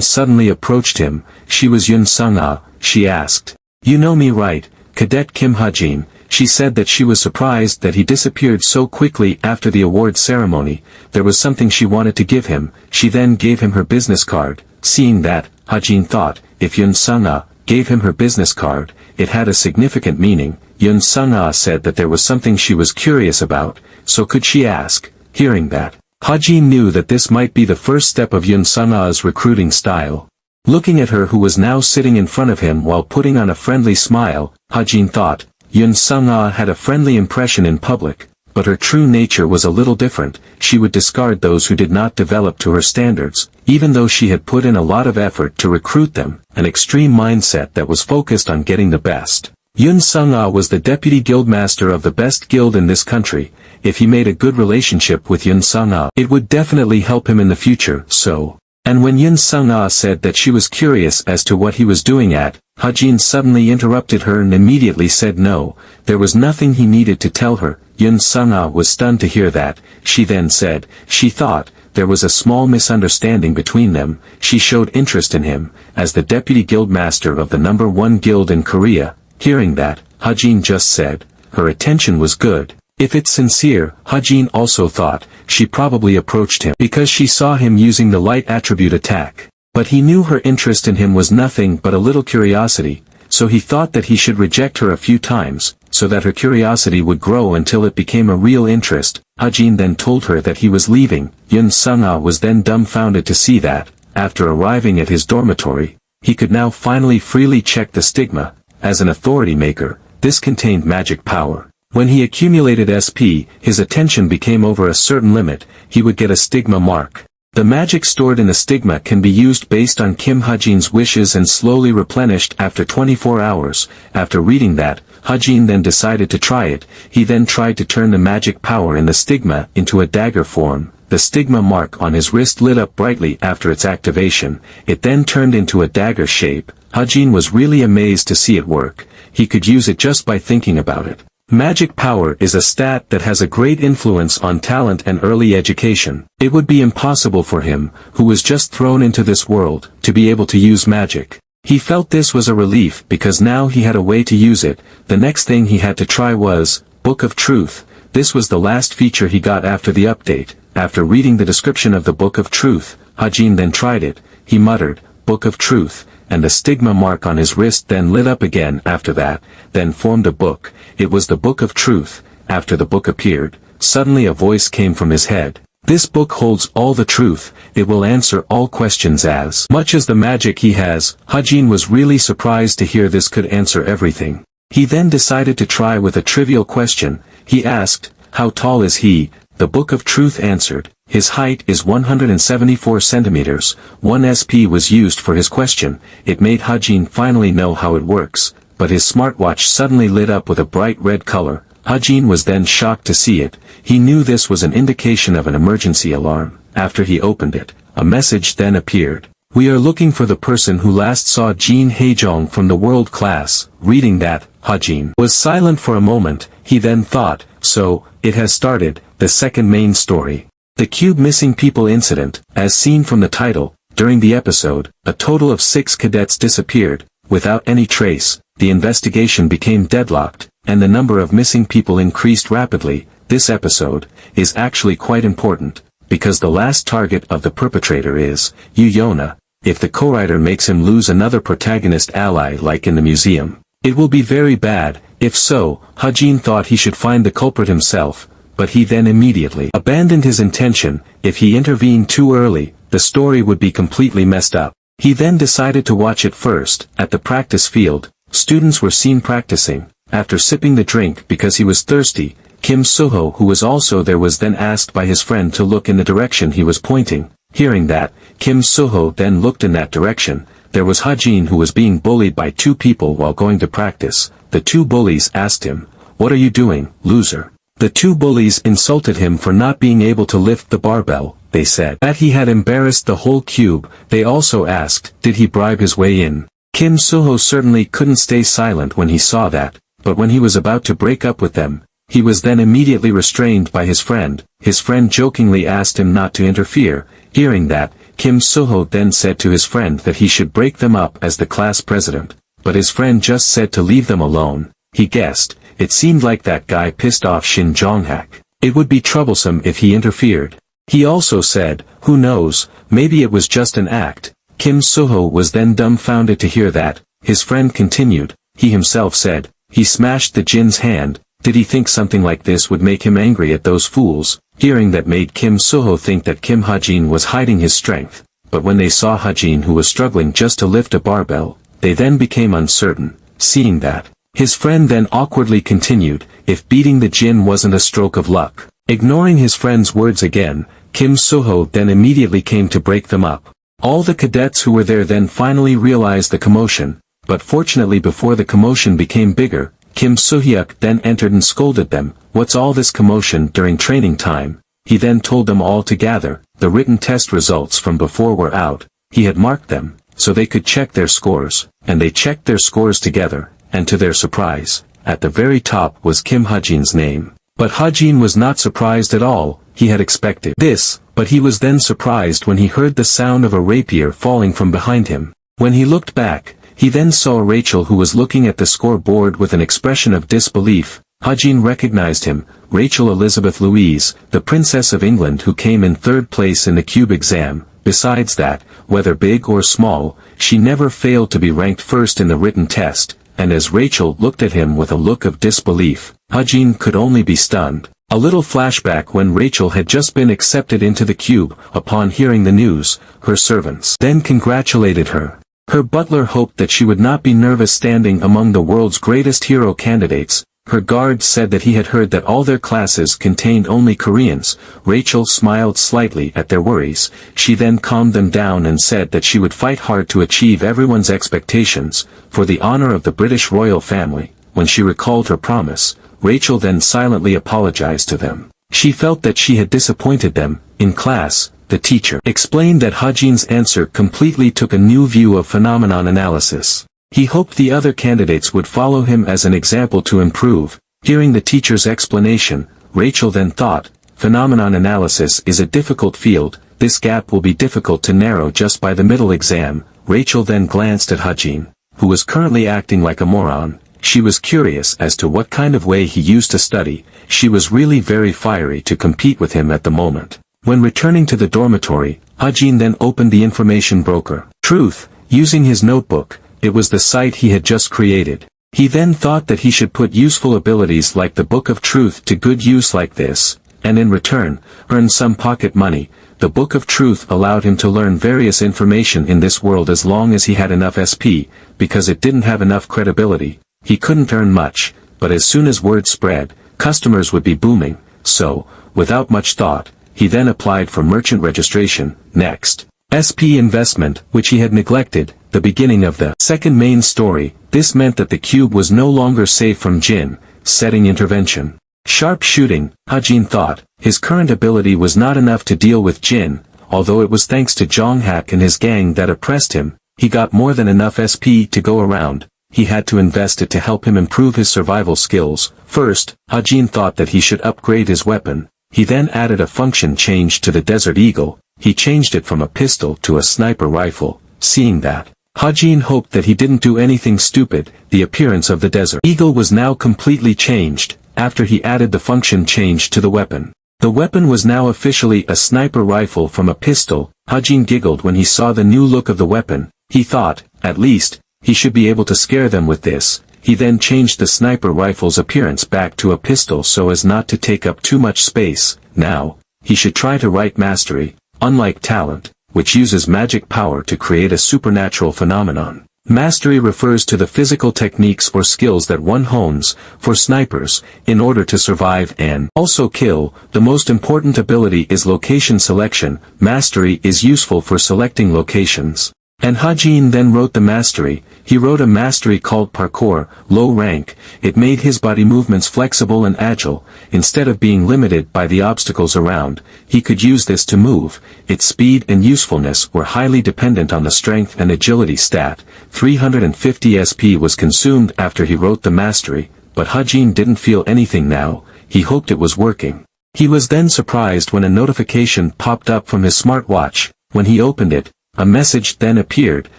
suddenly approached him. She was Yun Sung-ah. She asked, "You know me, right, Cadet Kim Ha-jin?" She said that she was surprised that he disappeared so quickly after the award ceremony. There was something she wanted to give him. She then gave him her business card. Seeing that, Ha-jin thought, if Yun Sung-ah gave him her business card, it had a significant meaning. Yun Sung-ah said that there was something she was curious about, so could she ask? Hearing that, Ha-jin knew that this might be the first step of Yun Sung-ah's recruiting style. Looking at her who was now sitting in front of him while putting on a friendly smile, Ha-jin thought, Yun Sung-ah had a friendly impression in public, but her true nature was a little different. She would discard those who did not develop to her standards, even though she had put in a lot of effort to recruit them, an extreme mindset that was focused on getting the best. Yun Sung-ah was the deputy guildmaster of the best guild in this country. If he made a good relationship with Yun Sung-ah, it would definitely help him in the future, so. And when Yun Sung-ah said that she was curious as to what he was doing at, Ha-jin suddenly interrupted her and immediately said no, there was nothing he needed to tell her. Yun Sung-ah was stunned to hear that. She then said, she thought, there was a small misunderstanding between them. She showed interest in him, as the deputy guildmaster of the #1 guild in Korea. Hearing that, Ha-jin just said, her attention was good. If it's sincere, Ha-jin also thought, she probably approached him because she saw him using the light attribute attack. But he knew her interest in him was nothing but a little curiosity, so he thought that he should reject her a few times, so that her curiosity would grow until it became a real interest. Ha-jin then told her that he was leaving. Yun Sung-ah was then dumbfounded to see that, after arriving at his dormitory, he could now finally freely check the stigma. As an authority maker, this contained magic power. When he accumulated SP, his attention became over a certain limit, he would get a stigma mark. The magic stored in the stigma can be used based on Kim Ha-jin's wishes and slowly replenished after 24 hours. After reading that, Ha-jin then decided to try it. He then tried to turn the magic power in the stigma into a dagger form. The stigma mark on his wrist lit up brightly after its activation. It then turned into a dagger shape. Ha-jin was really amazed to see it work. He could use it just by thinking about it. Magic power is a stat that has a great influence on talent and early education. It would be impossible for him, who was just thrown into this world, to be able to use magic. He felt this was a relief because now he had a way to use it. The next thing he had to try was, Book of Truth. This was the last feature he got after the update. After reading the description of the Book of Truth, Ha-jin then tried it. He muttered, Book of Truth, and the stigma mark on his wrist then lit up again after that, then formed a book. It was the Book of Truth. After the book appeared, suddenly a voice came from his head. This book holds all the truth. It will answer all questions as much as the magic he has. Ha-jin was really surprised to hear this could answer everything. He then decided to try with a trivial question. He asked, how tall is he? The Book of Truth answered, his height is 174 centimeters. 1 SP was used for his question. It made Ha-jin finally know how it works, but his smartwatch suddenly lit up with a bright red color. Ha-jin was then shocked to see it. He knew this was an indication of an emergency alarm. After he opened it, a message then appeared. We are looking for the person who last saw Jin Haejong from the world class. Reading that, Ha-jin was silent for a moment. He then thought, so, it has started, the second main story. The Cube Missing People Incident. As seen from the title, during the episode, a total of 6 cadets disappeared, without any trace. The investigation became deadlocked, and the number of missing people increased rapidly. This episode is actually quite important, because the last target of the perpetrator is Yu Yona. If the co-writer makes him lose another protagonist ally like in the museum, it will be very bad. If so, Ha-jin thought he should find the culprit himself, but he then immediately abandoned his intention. If he intervened too early, the story would be completely messed up. He then decided to watch it first. At the practice field, students were seen practicing. After sipping the drink because he was thirsty, Kim Suho, who was also there, was then asked by his friend to look in the direction he was pointing. Hearing that, Kim Suho then looked in that direction. There was Ha-jin, who was being bullied by 2 people while going to practice. The 2 bullies asked him, what are you doing, loser? The 2 bullies insulted him for not being able to lift the barbell. They said that he had embarrassed the whole cube. They also asked, did he bribe his way in? Kim Suho certainly couldn't stay silent when he saw that, but when he was about to break up with them, He was then immediately restrained by his friend. His friend jokingly asked him not to interfere. Hearing that, Kim Suho then said to his friend that he should break them up as the class president. But his friend just said to leave them alone. He guessed, it seemed like that guy pissed off Shin Jong-hak. It would be troublesome if he interfered. He also said, who knows, maybe it was just an act. Kim Suho was then dumbfounded to hear that. His friend continued, he himself said, he smashed the Jin's hand. Did he think something like this would make him angry at those fools? Hearing that made Kim Suho think that Kim Hajin was hiding his strength. But when they saw Hajin who was struggling just to lift a barbell, they then became uncertain. Seeing that, his friend then awkwardly continued, if beating the Jin wasn't a stroke of luck. Ignoring his friend's words again, Kim Suho then immediately came to break them up. All the cadets who were there then finally realized the commotion, but fortunately before the commotion became bigger, Kim Suhyuk then entered and scolded them, what's all this commotion during training time? He then told them all to gather. The written test results from before were out. He had marked them, so they could check their scores, and they checked their scores together, and to their surprise, at the very top was Kim Hajin's name. But Hajin was not surprised at all. He had expected this, but he was then surprised when he heard the sound of a rapier falling from behind him. When he looked back, he then saw Rachel who was looking at the scoreboard with an expression of disbelief. Hajin recognized him, Rachel Elizabeth Louise, the Princess of England who came in third place in the cube exam. Besides that, whether big or small, she never failed to be ranked first in the written test, and as Rachel looked at him with a look of disbelief, Hajin could only be stunned. A little flashback when Rachel had just been accepted into the cube. Upon hearing the news, her servants then congratulated her. Her butler hoped that she would not be nervous standing among the world's greatest hero candidates. Her guards said that he had heard that all their classes contained only Koreans. Rachel smiled slightly at their worries. She then calmed them down and said that she would fight hard to achieve everyone's expectations, for the honor of the British royal family. When she recalled her promise, Rachel then silently apologized to them. She felt that she had disappointed them. In class, the teacher explained that Hajin's answer completely took a new view of phenomenon analysis. He hoped the other candidates would follow him as an example to improve. Hearing the teacher's explanation, Rachel then thought, phenomenon analysis is a difficult field, this gap will be difficult to narrow just by the middle exam. Rachel then glanced at Hajin, who was currently acting like a moron. She was curious as to what kind of way he used to study. She was really very fiery to compete with him at the moment. When returning to the dormitory, Hajin then opened the information broker. Truth, using his notebook. It was the site he had just created. He then thought that he should put useful abilities like the Book of Truth to good use like this, and in return, earn some pocket money. The Book of Truth allowed him to learn various information in this world as long as he had enough SP, because it didn't have enough credibility. He couldn't earn much, but as soon as word spread, customers would be booming, so, without much thought, he then applied for merchant registration. Next, SP investment, which he had neglected. The beginning of the second main story. This meant that the cube was no longer safe from Jin, setting intervention. Sharp shooting, Hajin thought. His current ability was not enough to deal with Jin, although it was thanks to Jong-hak and his gang that oppressed him. He got more than enough SP to go around. He had to invest it to help him improve his survival skills. First, Hajin thought that he should upgrade his weapon. He then added a function change to the Desert Eagle. He changed it from a pistol to a sniper rifle. Seeing that, Hajin hoped that he didn't do anything stupid. The appearance of the Desert Eagle was now completely changed, after he added the function change to the weapon. The weapon was now officially a sniper rifle from a pistol. Hajin giggled when he saw the new look of the weapon. He thought, at least, he should be able to scare them with this. He then changed the sniper rifle's appearance back to a pistol so as not to take up too much space. Now, he should try to write mastery, unlike talent, which uses magic power to create a supernatural phenomenon. Mastery refers to the physical techniques or skills that one hones, for snipers, in order to survive and also kill. The most important ability is location selection. Mastery is useful for selecting locations. And Hajin then wrote the mastery. He wrote a mastery called parkour, low rank. It made his body movements flexible and agile. Instead of being limited by the obstacles around, he could use this to move. Its speed and usefulness were highly dependent on the strength and agility stat. 350 SP was consumed after he wrote the mastery, but Hajin didn't feel anything now. he hoped it was working. He was then surprised when a notification popped up from his smartwatch. When he opened it, a message then appeared.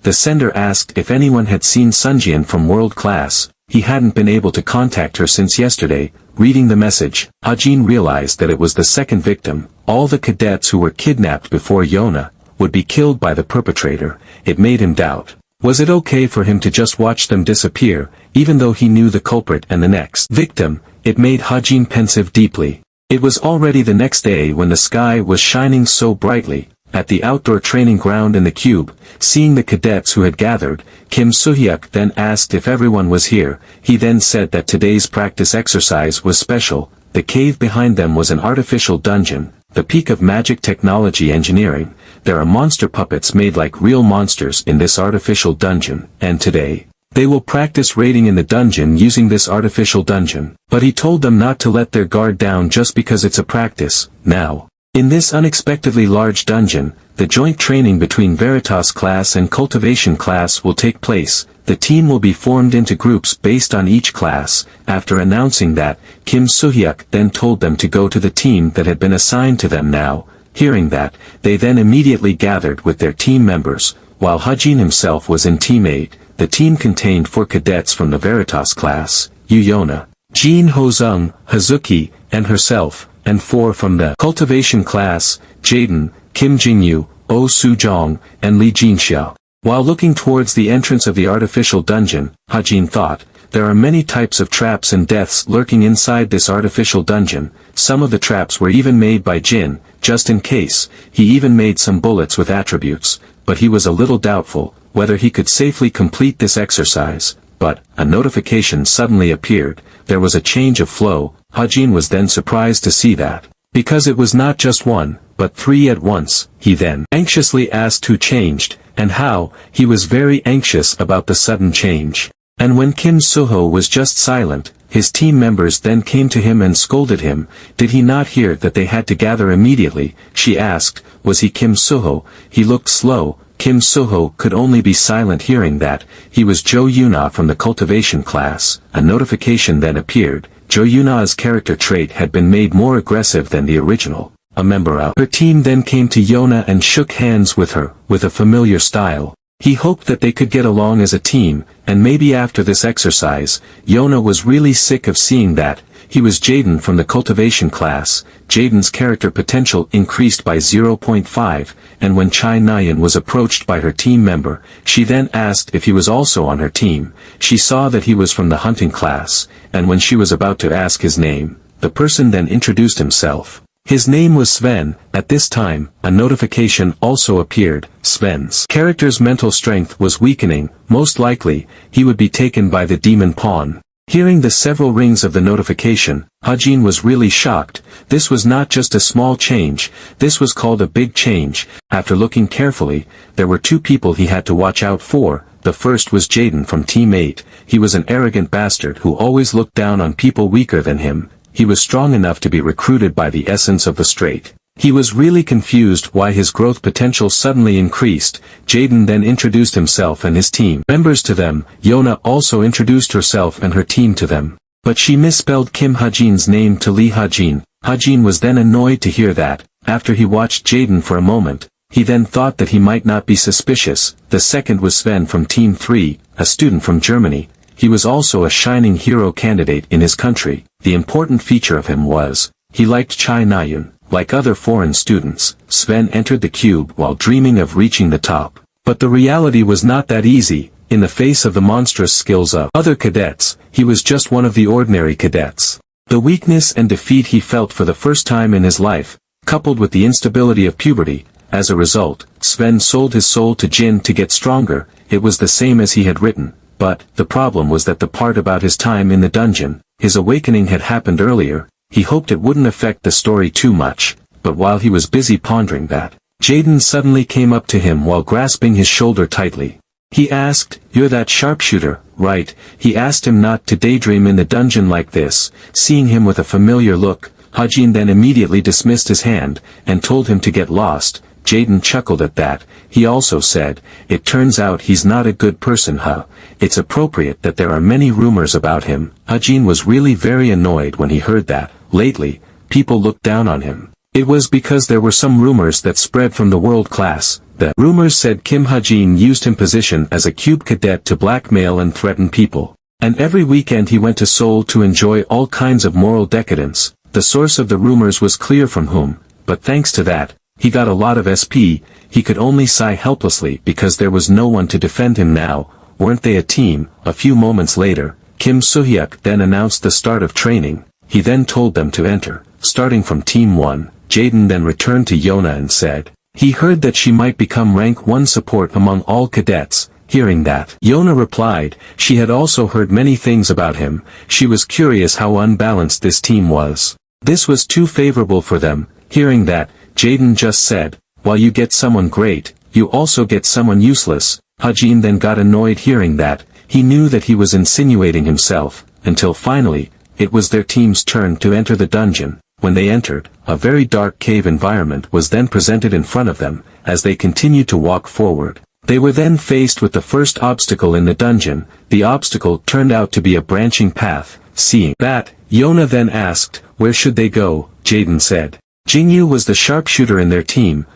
The sender asked if anyone had seen Sunjian from World Class. He hadn't been able to contact her since yesterday. Reading the message, Hajin realized that it was the second victim. All the cadets who were kidnapped before Yona would be killed by the perpetrator. It made him doubt. Was it okay for him to just watch them disappear, even though he knew the culprit and the next victim? It made Hajin pensive deeply. It was already the next day when the sky was shining so brightly. At the outdoor training ground in the cube, seeing the cadets who had gathered, Kim Soo-hyuk then asked if everyone was here. He then said that today's practice exercise was special. The cave behind them was an artificial dungeon, the peak of magic technology engineering. There are monster puppets made like real monsters in this artificial dungeon, and today, they will practice raiding in the dungeon using this artificial dungeon. But he told them not to let their guard down just because it's a practice. Now, in this unexpectedly large dungeon, the joint training between Veritas class and Cultivation class will take place. The team will be formed into groups based on each class. After announcing that, Kim Soo-hyuk then told them to go to the team that had been assigned to them now. Hearing that, they then immediately gathered with their team members, while Hajin himself was in Team 8. The team contained 4 cadets from the Veritas class, Yu Yona, Jin Ho-sung, Hazuki, and herself, and 4 from the Cultivation class, Jaden, Kim Jin-yu, Oh Soo-jong, and Lee Jin-xiao. While looking towards the entrance of the artificial dungeon, Hajin thought, there are many types of traps and deaths lurking inside this artificial dungeon. Some of the traps were even made by Jin, just in case. He even made some bullets with attributes, but he was a little doubtful whether he could safely complete this exercise. But a notification suddenly appeared. There was a change of flow. Hajin was then surprised to see that, because it was not just 1, but 3 at once. He then anxiously asked who changed, and how. He was very anxious about the sudden change. And when Kim Soo-ho was just silent, his team members then came to him and scolded him. Did he not hear that they had to gather immediately? She asked, was he Kim Soo-ho? He looked slow. Kim Soo-ho could only be silent hearing that. He was Jo Yuna from the Cultivation class. A notification then appeared. Jo Yuna's character trait had been made more aggressive than the original. A member of her team then came to Yona and shook hands with her, with a familiar style. He hoped that they could get along as a team, and maybe after this exercise. Yona was really sick of seeing that. He was Jaden from the Cultivation class. Jaden's character potential increased by 0.5, and when Chai Nayan was approached by her team member, she then asked if he was also on her team. She saw that he was from the hunting class, and when she was about to ask his name, the person then introduced himself. His name was Sven. At this time, a notification also appeared. Sven's character's mental strength was weakening. Most likely, he would be taken by the demon pawn. Hearing the several rings of the notification, Hajin was really shocked. This was not just a small change, this was called a big change. After looking carefully, there were 2 people he had to watch out for. The first was Jaden from Team 8. He was an arrogant bastard who always looked down on people weaker than him. He was strong enough to be recruited by the essence of the straight. He was really confused why his growth potential suddenly increased. Jaden then introduced himself and his team members to them. Yona also introduced herself and her team to them. But she misspelled Kim Hajin's name to Lee Hajin. Hajin was then annoyed to hear that. After he watched Jaden for a moment, he then thought that he might not be suspicious. The second was Sven from Team 3, a student from Germany. He was also a shining hero candidate in his country. The important feature of him was, he liked Chai Nayan. Like other foreign students, Sven entered the cube while dreaming of reaching the top. But the reality was not that easy. In the face of the monstrous skills of other cadets, he was just one of the ordinary cadets. The weakness and defeat he felt for the first time in his life, coupled with the instability of puberty. As a result, Sven sold his soul to Jin to get stronger. It was the same as he had written. But the problem was that the part about his time in the dungeon, his awakening had happened earlier. He hoped it wouldn't affect the story too much, but while he was busy pondering that, Jaden suddenly came up to him while grasping his shoulder tightly. He asked, "You're that sharpshooter, right?" He asked him not to daydream in the dungeon like this. Seeing him with a familiar look, Hajin then immediately dismissed his hand, and told him to get lost. Jaden chuckled at that. He also said, "It turns out he's not a good person, huh? It's appropriate that there are many rumors about him." Hajin was really very annoyed when he heard that. Lately, people looked down on him. It was because there were some rumors that spread from the world class. The rumors said Kim Hajin used his position as a cube cadet to blackmail and threaten people. And every weekend he went to Seoul to enjoy all kinds of moral decadence. The source of the rumors was clear from whom, but thanks to that, he got a lot of SP. He could only sigh helplessly because there was no one to defend him now. Weren't they a team? A few moments later, Kim Soo-hyuk then announced the start of training. He then told them to enter, starting from Team 1. Jaden then returned to Yona and said, he heard that she might become rank 1 support among all cadets. Hearing that, Yona replied, she had also heard many things about him. She was curious how unbalanced this team was. This was too favorable for them. Hearing that, Jaden just said, while you get someone great, you also get someone useless. Hajin then got annoyed hearing that. He knew that he was insinuating himself, until finally, it was their team's turn to enter the dungeon. When they entered, a very dark cave environment was then presented in front of them. As they continued to walk forward, they were then faced with the first obstacle in the dungeon. The obstacle turned out to be a branching path. Seeing that, Yona then asked, where should they go? Jaden said. Jingyu was the sharpshooter in their team,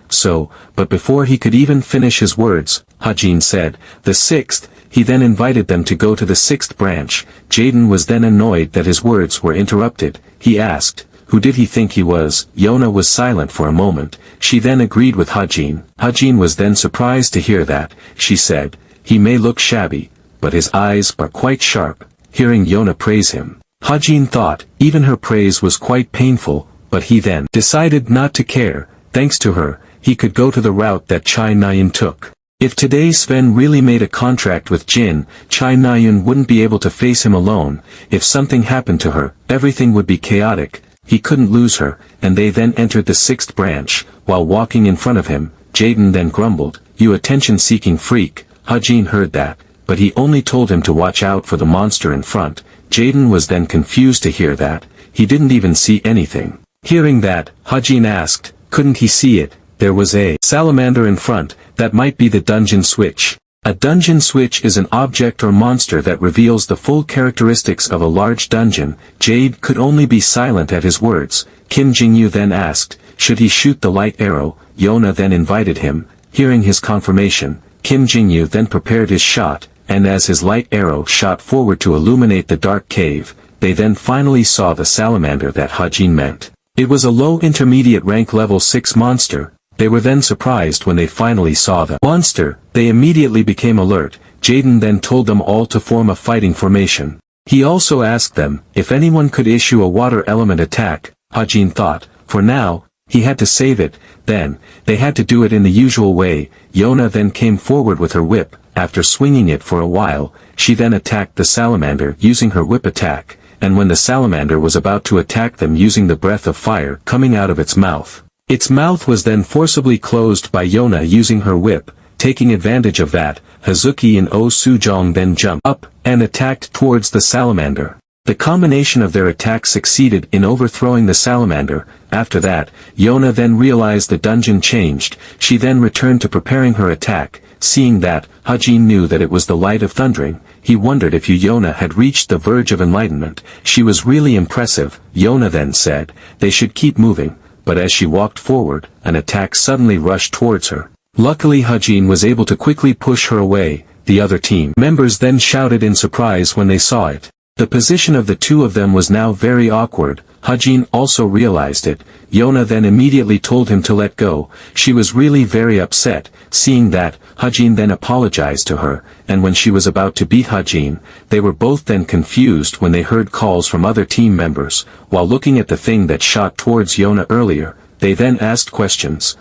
but before he could even finish his words, Hajin said, the 6th, he then invited them to go to the 6th branch. Jaden was then annoyed that his words were interrupted. He asked, who did he think he was? Yona was silent for a moment. She then agreed with Hajin. Hajin was then surprised to hear that. She said, he may look shabby, but his eyes are quite sharp. Hearing Yona praise him, Hajin thought, even her praise was quite painful, but he then decided not to care. Thanks to her, he could go to the route that Chai Nayun took. If today Sven really made a contract with Jin, Chai Nayun wouldn't be able to face him alone. If something happened to her, everything would be chaotic. He couldn't lose her, and they then entered the 6th branch. While walking in front of him, Jaden then grumbled, you attention-seeking freak. Hajin heard that, but he only told him to watch out for the monster in front. Jaden was then confused to hear that. He didn't even see anything. Hearing that, Hajin asked, couldn't he see it? There was a salamander in front. That might be the dungeon switch. A dungeon switch is an object or monster that reveals the full characteristics of a large dungeon. Jade could only be silent at his words. Kim Jingyu then asked, should he shoot the light arrow? Yona then invited him. Hearing his confirmation, Kim Jingyu then prepared his shot, and as his light arrow shot forward to illuminate the dark cave, they then finally saw the salamander that Hajin meant. It was a low intermediate rank level 6 monster. They were then surprised when they finally saw the monster. They immediately became alert. Jaden then told them all to form a fighting formation. He also asked them if anyone could issue a water element attack. Hajin thought, for now, he had to save it. Then, they had to do it in the usual way. Yona then came forward with her whip. After swinging it for a while, she then attacked the salamander using her whip attack. And when the salamander was about to attack them using the breath of fire coming out of its mouth was then forcibly closed by Yona using her whip. Taking advantage of that, Hazuki and Oh Soo-jong then jumped up and attacked towards the salamander. The combination of their attacks succeeded in overthrowing the salamander. After that, Yona then realized the dungeon changed. She then returned to preparing her attack. Seeing that, Hajin knew that it was the light of thundering. He wondered if Yona had reached the verge of enlightenment. She was really impressive. Yona then said, they should keep moving. But as she walked forward, an attack suddenly rushed towards her. Luckily Hajin was able to quickly push her away. The other team members then shouted in surprise when they saw it. The position of the two of them was now very awkward. Hajin also realized it. Yona then immediately told him to let go. She was really very upset. Seeing that, Hajin then apologized to her, and when she was about to beat Hajin, they were both then confused when they heard calls from other team members. While looking at the thing that shot towards Yona earlier, they then asked questions.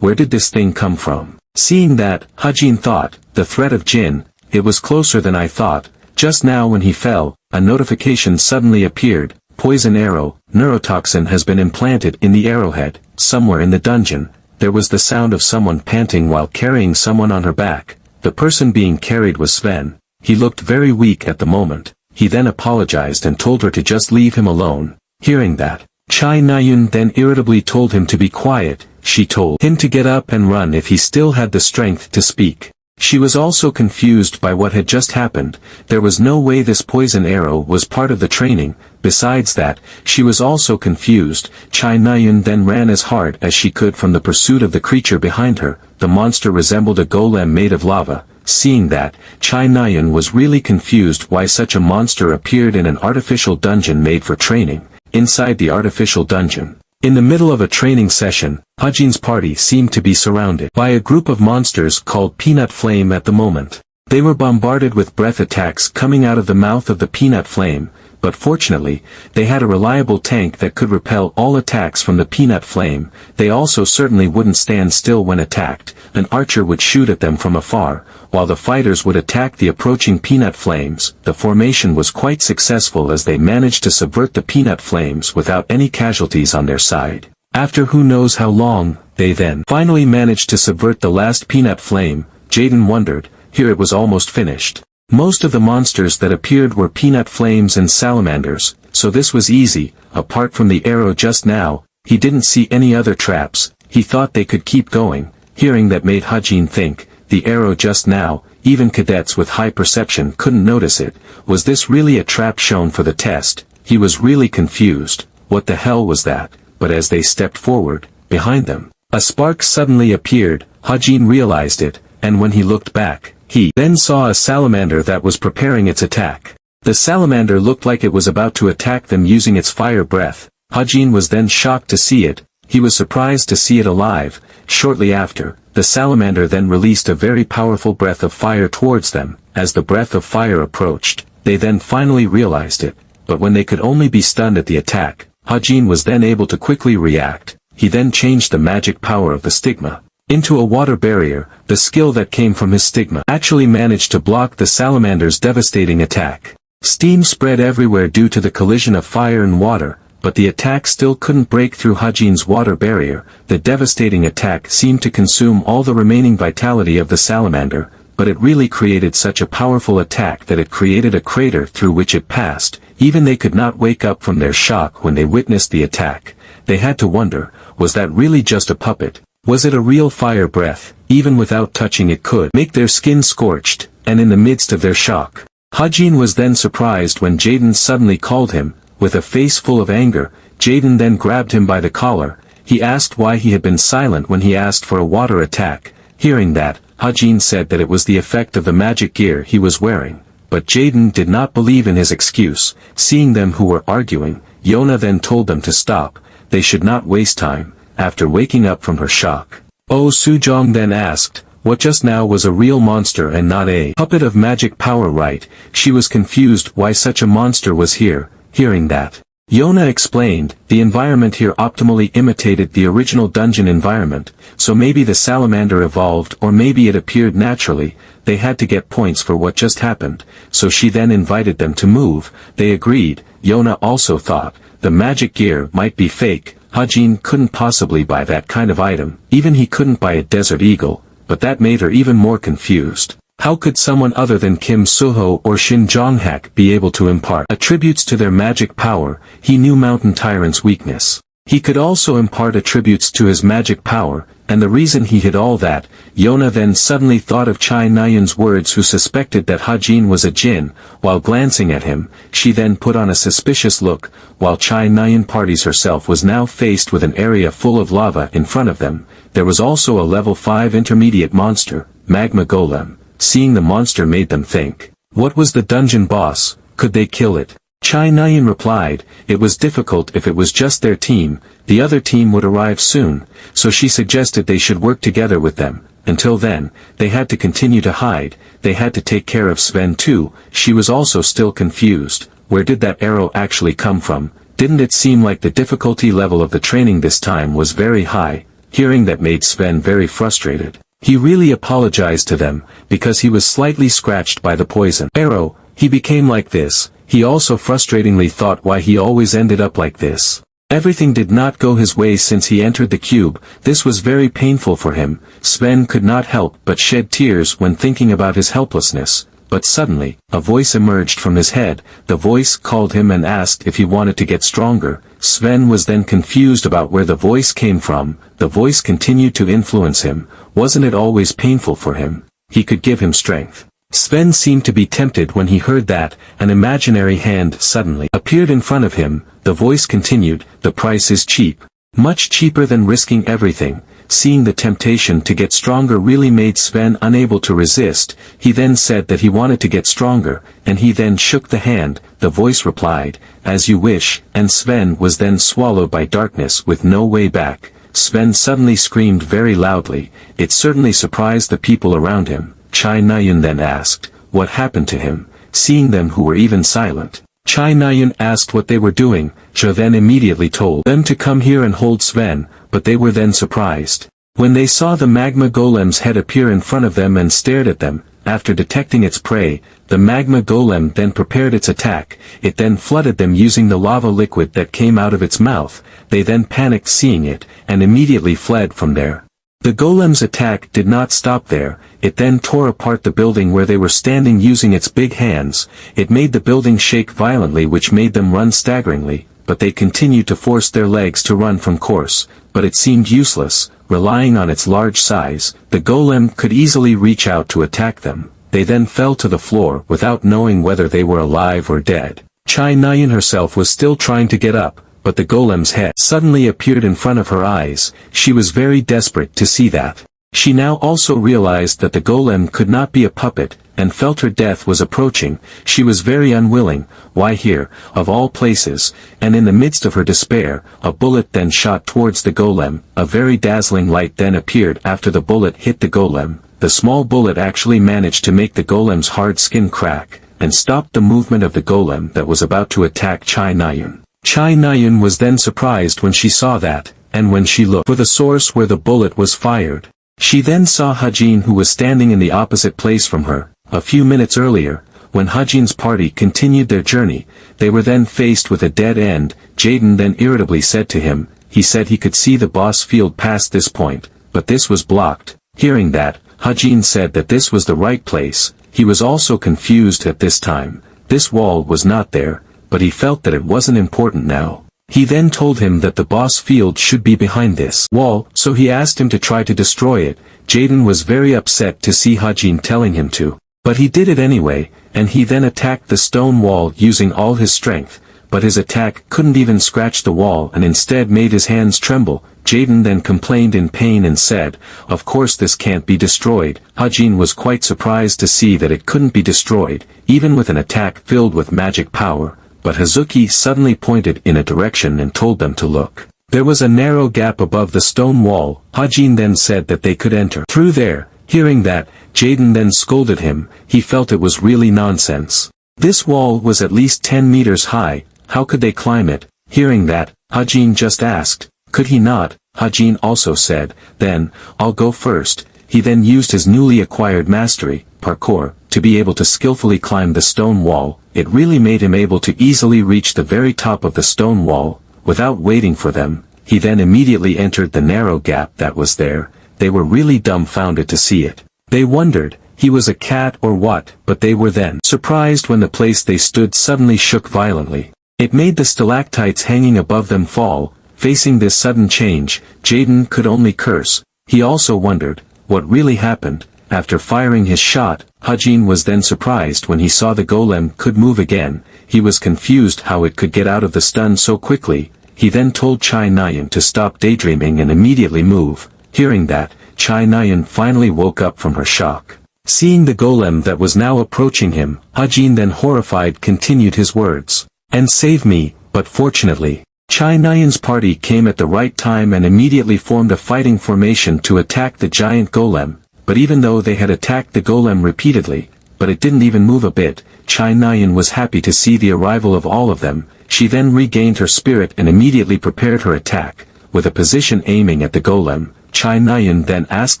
Where did this thing come from? Seeing that, Hajin thought, the threat of Jin, it was closer than I thought. Just now when he fell, a notification suddenly appeared. Poison arrow, neurotoxin has been implanted in the arrowhead. Somewhere in the dungeon, there was the sound of someone panting while carrying someone on her back. The person being carried was Sven. He looked very weak at the moment. He then apologized and told her to just leave him alone. Hearing that, Chai Nayun then irritably told him to be quiet. She told him to get up and run if he still had the strength to speak. She was also confused by what had just happened. There was no way this poison arrow was part of the training. Besides that, she was also confused. Chai Nayun then ran as hard as she could from the pursuit of the creature behind her. The monster resembled a golem made of lava. Seeing that, Chai Nayun was really confused why such a monster appeared in an artificial dungeon made for training. Inside the artificial dungeon, in the middle of a training session, Hajin's party seemed to be surrounded by a group of monsters called Peanut Flame at the moment. They were bombarded with breath attacks coming out of the mouth of the Peanut Flame, but fortunately, they had a reliable tank that could repel all attacks from the Peanut Flame. They also certainly wouldn't stand still when attacked. An archer would shoot at them from afar, while the fighters would attack the approaching Peanut Flames. The formation was quite successful as they managed to subvert the Peanut Flames without any casualties on their side. After who knows how long, they then finally managed to subvert the last Peanut Flame. Jaden wondered, here it was almost finished. Most of the monsters that appeared were Peanut Flames and Salamanders, so this was easy. Apart from the arrow just now, he didn't see any other traps. He thought they could keep going. Hearing that made Hajin think, the arrow just now, even cadets with high perception couldn't notice it. Was this really a trap shown for the test? He was really confused. What the hell was that? But as they stepped forward, behind them, a spark suddenly appeared. Hajin realized it, and when he looked back, he then saw a salamander that was preparing its attack. The salamander looked like it was about to attack them using its fire breath. Hajin was then shocked to see it. He was surprised to see it alive. Shortly after, the salamander then released a very powerful breath of fire towards them. As the breath of fire approached, they then finally realized it. But when they could only be stunned at the attack, Hajin was then able to quickly react. He then changed the magic power of the stigma into a water barrier. The skill that came from his stigma actually managed to block the salamander's devastating attack. Steam spread everywhere due to the collision of fire and water, but the attack still couldn't break through Hajin's water barrier. The devastating attack seemed to consume all the remaining vitality of the salamander, but it really created such a powerful attack that it created a crater through which it passed. Even they could not wake up from their shock when they witnessed the attack. They had to wonder, was that really just a puppet? Was it a real fire breath? Even without touching it could make their skin scorched, and in the midst of their shock, Hajin was then surprised when Jaden suddenly called him. With a face full of anger, Jaden then grabbed him by the collar. He asked why he had been silent when he asked for a water attack. Hearing that, Hajin said that it was the effect of the magic gear he was wearing. But Jaden did not believe in his excuse. Seeing them who were arguing, Yona then told them to stop. They should not waste time. After waking up from her shock, Oh Sujong then asked, what just now was a real monster and not a puppet of magic power, right? She was confused why such a monster was here. Hearing that, Yona explained, the environment here optimally imitated the original dungeon environment, so maybe the salamander evolved or maybe it appeared naturally. They had to get points for what just happened, so she then invited them to move. They agreed. Yona also thought, the magic gear might be fake. Hajin couldn't possibly buy that kind of item. Even he couldn't buy a desert eagle, but that made her even more confused. How could someone other than Kim Suho or Shin Jonghak be able to impart attributes to their magic power? He knew Mountain Tyrant's weakness. He could also impart attributes to his magic power, and the reason he hid all that. Yona then suddenly thought of Chai Nayun's words, who suspected that Hajin was a jinn. While glancing at him, she then put on a suspicious look. While Chai Nayun parties herself was now faced with an area full of lava in front of them, there was also a level 5 intermediate monster, Magma Golem. Seeing the monster made them think, what was the dungeon boss? Could they kill it? Chai Nayun replied, it was difficult if it was just their team. The other team would arrive soon, so she suggested they should work together with them. Until then, they had to continue to hide. They had to take care of Sven too. She was also still confused. Where did that arrow actually come from? Didn't it seem like the difficulty level of the training this time was very high? Hearing that made Sven very frustrated. He really apologized to them, because he was slightly scratched by the poison arrow. He became like this. He also frustratingly thought why he always ended up like this. Everything did not go his way since he entered the cube. This was very painful for him. Sven could not help but shed tears when thinking about his helplessness. But suddenly, a voice emerged from his head. The voice called him and asked if he wanted to get stronger. Sven was then confused about where the voice came from. The voice continued to influence him. Wasn't it always painful for him? He could give him strength. Sven seemed to be tempted when he heard that. An imaginary hand suddenly appeared in front of him. The voice continued, "The price is cheap. Much cheaper than risking everything." Seeing the temptation to get stronger really made Sven unable to resist. He then said that he wanted to get stronger, and he then shook the hand. The voice replied, "As you wish," and Sven was then swallowed by darkness with no way back. Sven suddenly screamed very loudly. It certainly surprised the people around him. Chai Nayun then asked, what happened to him? Seeing them who were even silent, Chai Nayun asked what they were doing. Zhe then immediately told them to come here and hold Sven, but they were then surprised when they saw the magma golem's head appear in front of them and stared at them. After detecting its prey, the magma golem then prepared its attack. It then flooded them using the lava liquid that came out of its mouth. They then panicked seeing it, and immediately fled from there. The golem's attack did not stop there. It then tore apart the building where they were standing using its big hands. It made the building shake violently, which made them run staggeringly, but they continued to force their legs to run from course, but it seemed useless. Relying on its large size, the golem could easily reach out to attack them. They then fell to the floor without knowing whether they were alive or dead. Chai Nayun herself was still trying to get up, but the golem's head suddenly appeared in front of her eyes. She was very desperate to see that. She now also realized that the golem could not be a puppet, and felt her death was approaching. She was very unwilling. Why here, of all places? And in the midst of her despair, a bullet then shot towards the golem. A very dazzling light then appeared after the bullet hit the golem. The small bullet actually managed to make the golem's hard skin crack, and stopped the movement of the golem that was about to attack Chai Nayun. Chai Nayun was then surprised when she saw that, and when she looked for the source where the bullet was fired, she then saw Hajin, who was standing in the opposite place from her. A few minutes earlier, when Hajin's party continued their journey, they were then faced with a dead end. Jaden then irritably said to him, he said he could see the boss field past this point, but this was blocked. Hearing that, Hajin said that this was the right place. He was also confused at this time. This wall was not there, but he felt that it wasn't important now. He then told him that the boss field should be behind this wall, so he asked him to try to destroy it. Jaden was very upset to see Hajin telling him to, but he did it anyway, and he then attacked the stone wall using all his strength, but his attack couldn't even scratch the wall and instead made his hands tremble. Jaden then complained in pain and said, "Of course this can't be destroyed." Hajin was quite surprised to see that it couldn't be destroyed, even with an attack filled with magic power. But Hazuki suddenly pointed in a direction and told them to look. There was a narrow gap above the stone wall. Hajin then said that they could enter through there. Hearing that, Jaden then scolded him. He felt it was really nonsense. This wall was at least 10 meters high. How could they climb it? Hearing that, Hajin just asked, could he not? Hajin also said, then, I'll go first. He then used his newly acquired mastery, parkour, to be able to skillfully climb the stone wall. It really made him able to easily reach the very top of the stone wall. Without waiting for them, he then immediately entered the narrow gap that was there. They were really dumbfounded to see it. They wondered, he was a cat or what, but they were then surprised when the place they stood suddenly shook violently. It made the stalactites hanging above them fall. Facing this sudden change, Jaden could only curse. He also wondered, what really happened? After firing his shot, Hajin was then surprised when he saw the golem could move again. He was confused how it could get out of the stun so quickly. He then told Chai Nayun to stop daydreaming and immediately move. Hearing that, Chai Nayun finally woke up from her shock. Seeing the golem that was now approaching him, Hajin then horrified continued his words, "And save me," but fortunately, Chai Nayun's party came at the right time and immediately formed a fighting formation to attack the giant golem. But even though they had attacked the golem repeatedly, but it didn't even move a bit, Chai Nayun was happy to see the arrival of all of them. She then regained her spirit and immediately prepared her attack. With a position aiming at the golem, Chai Nayun then asked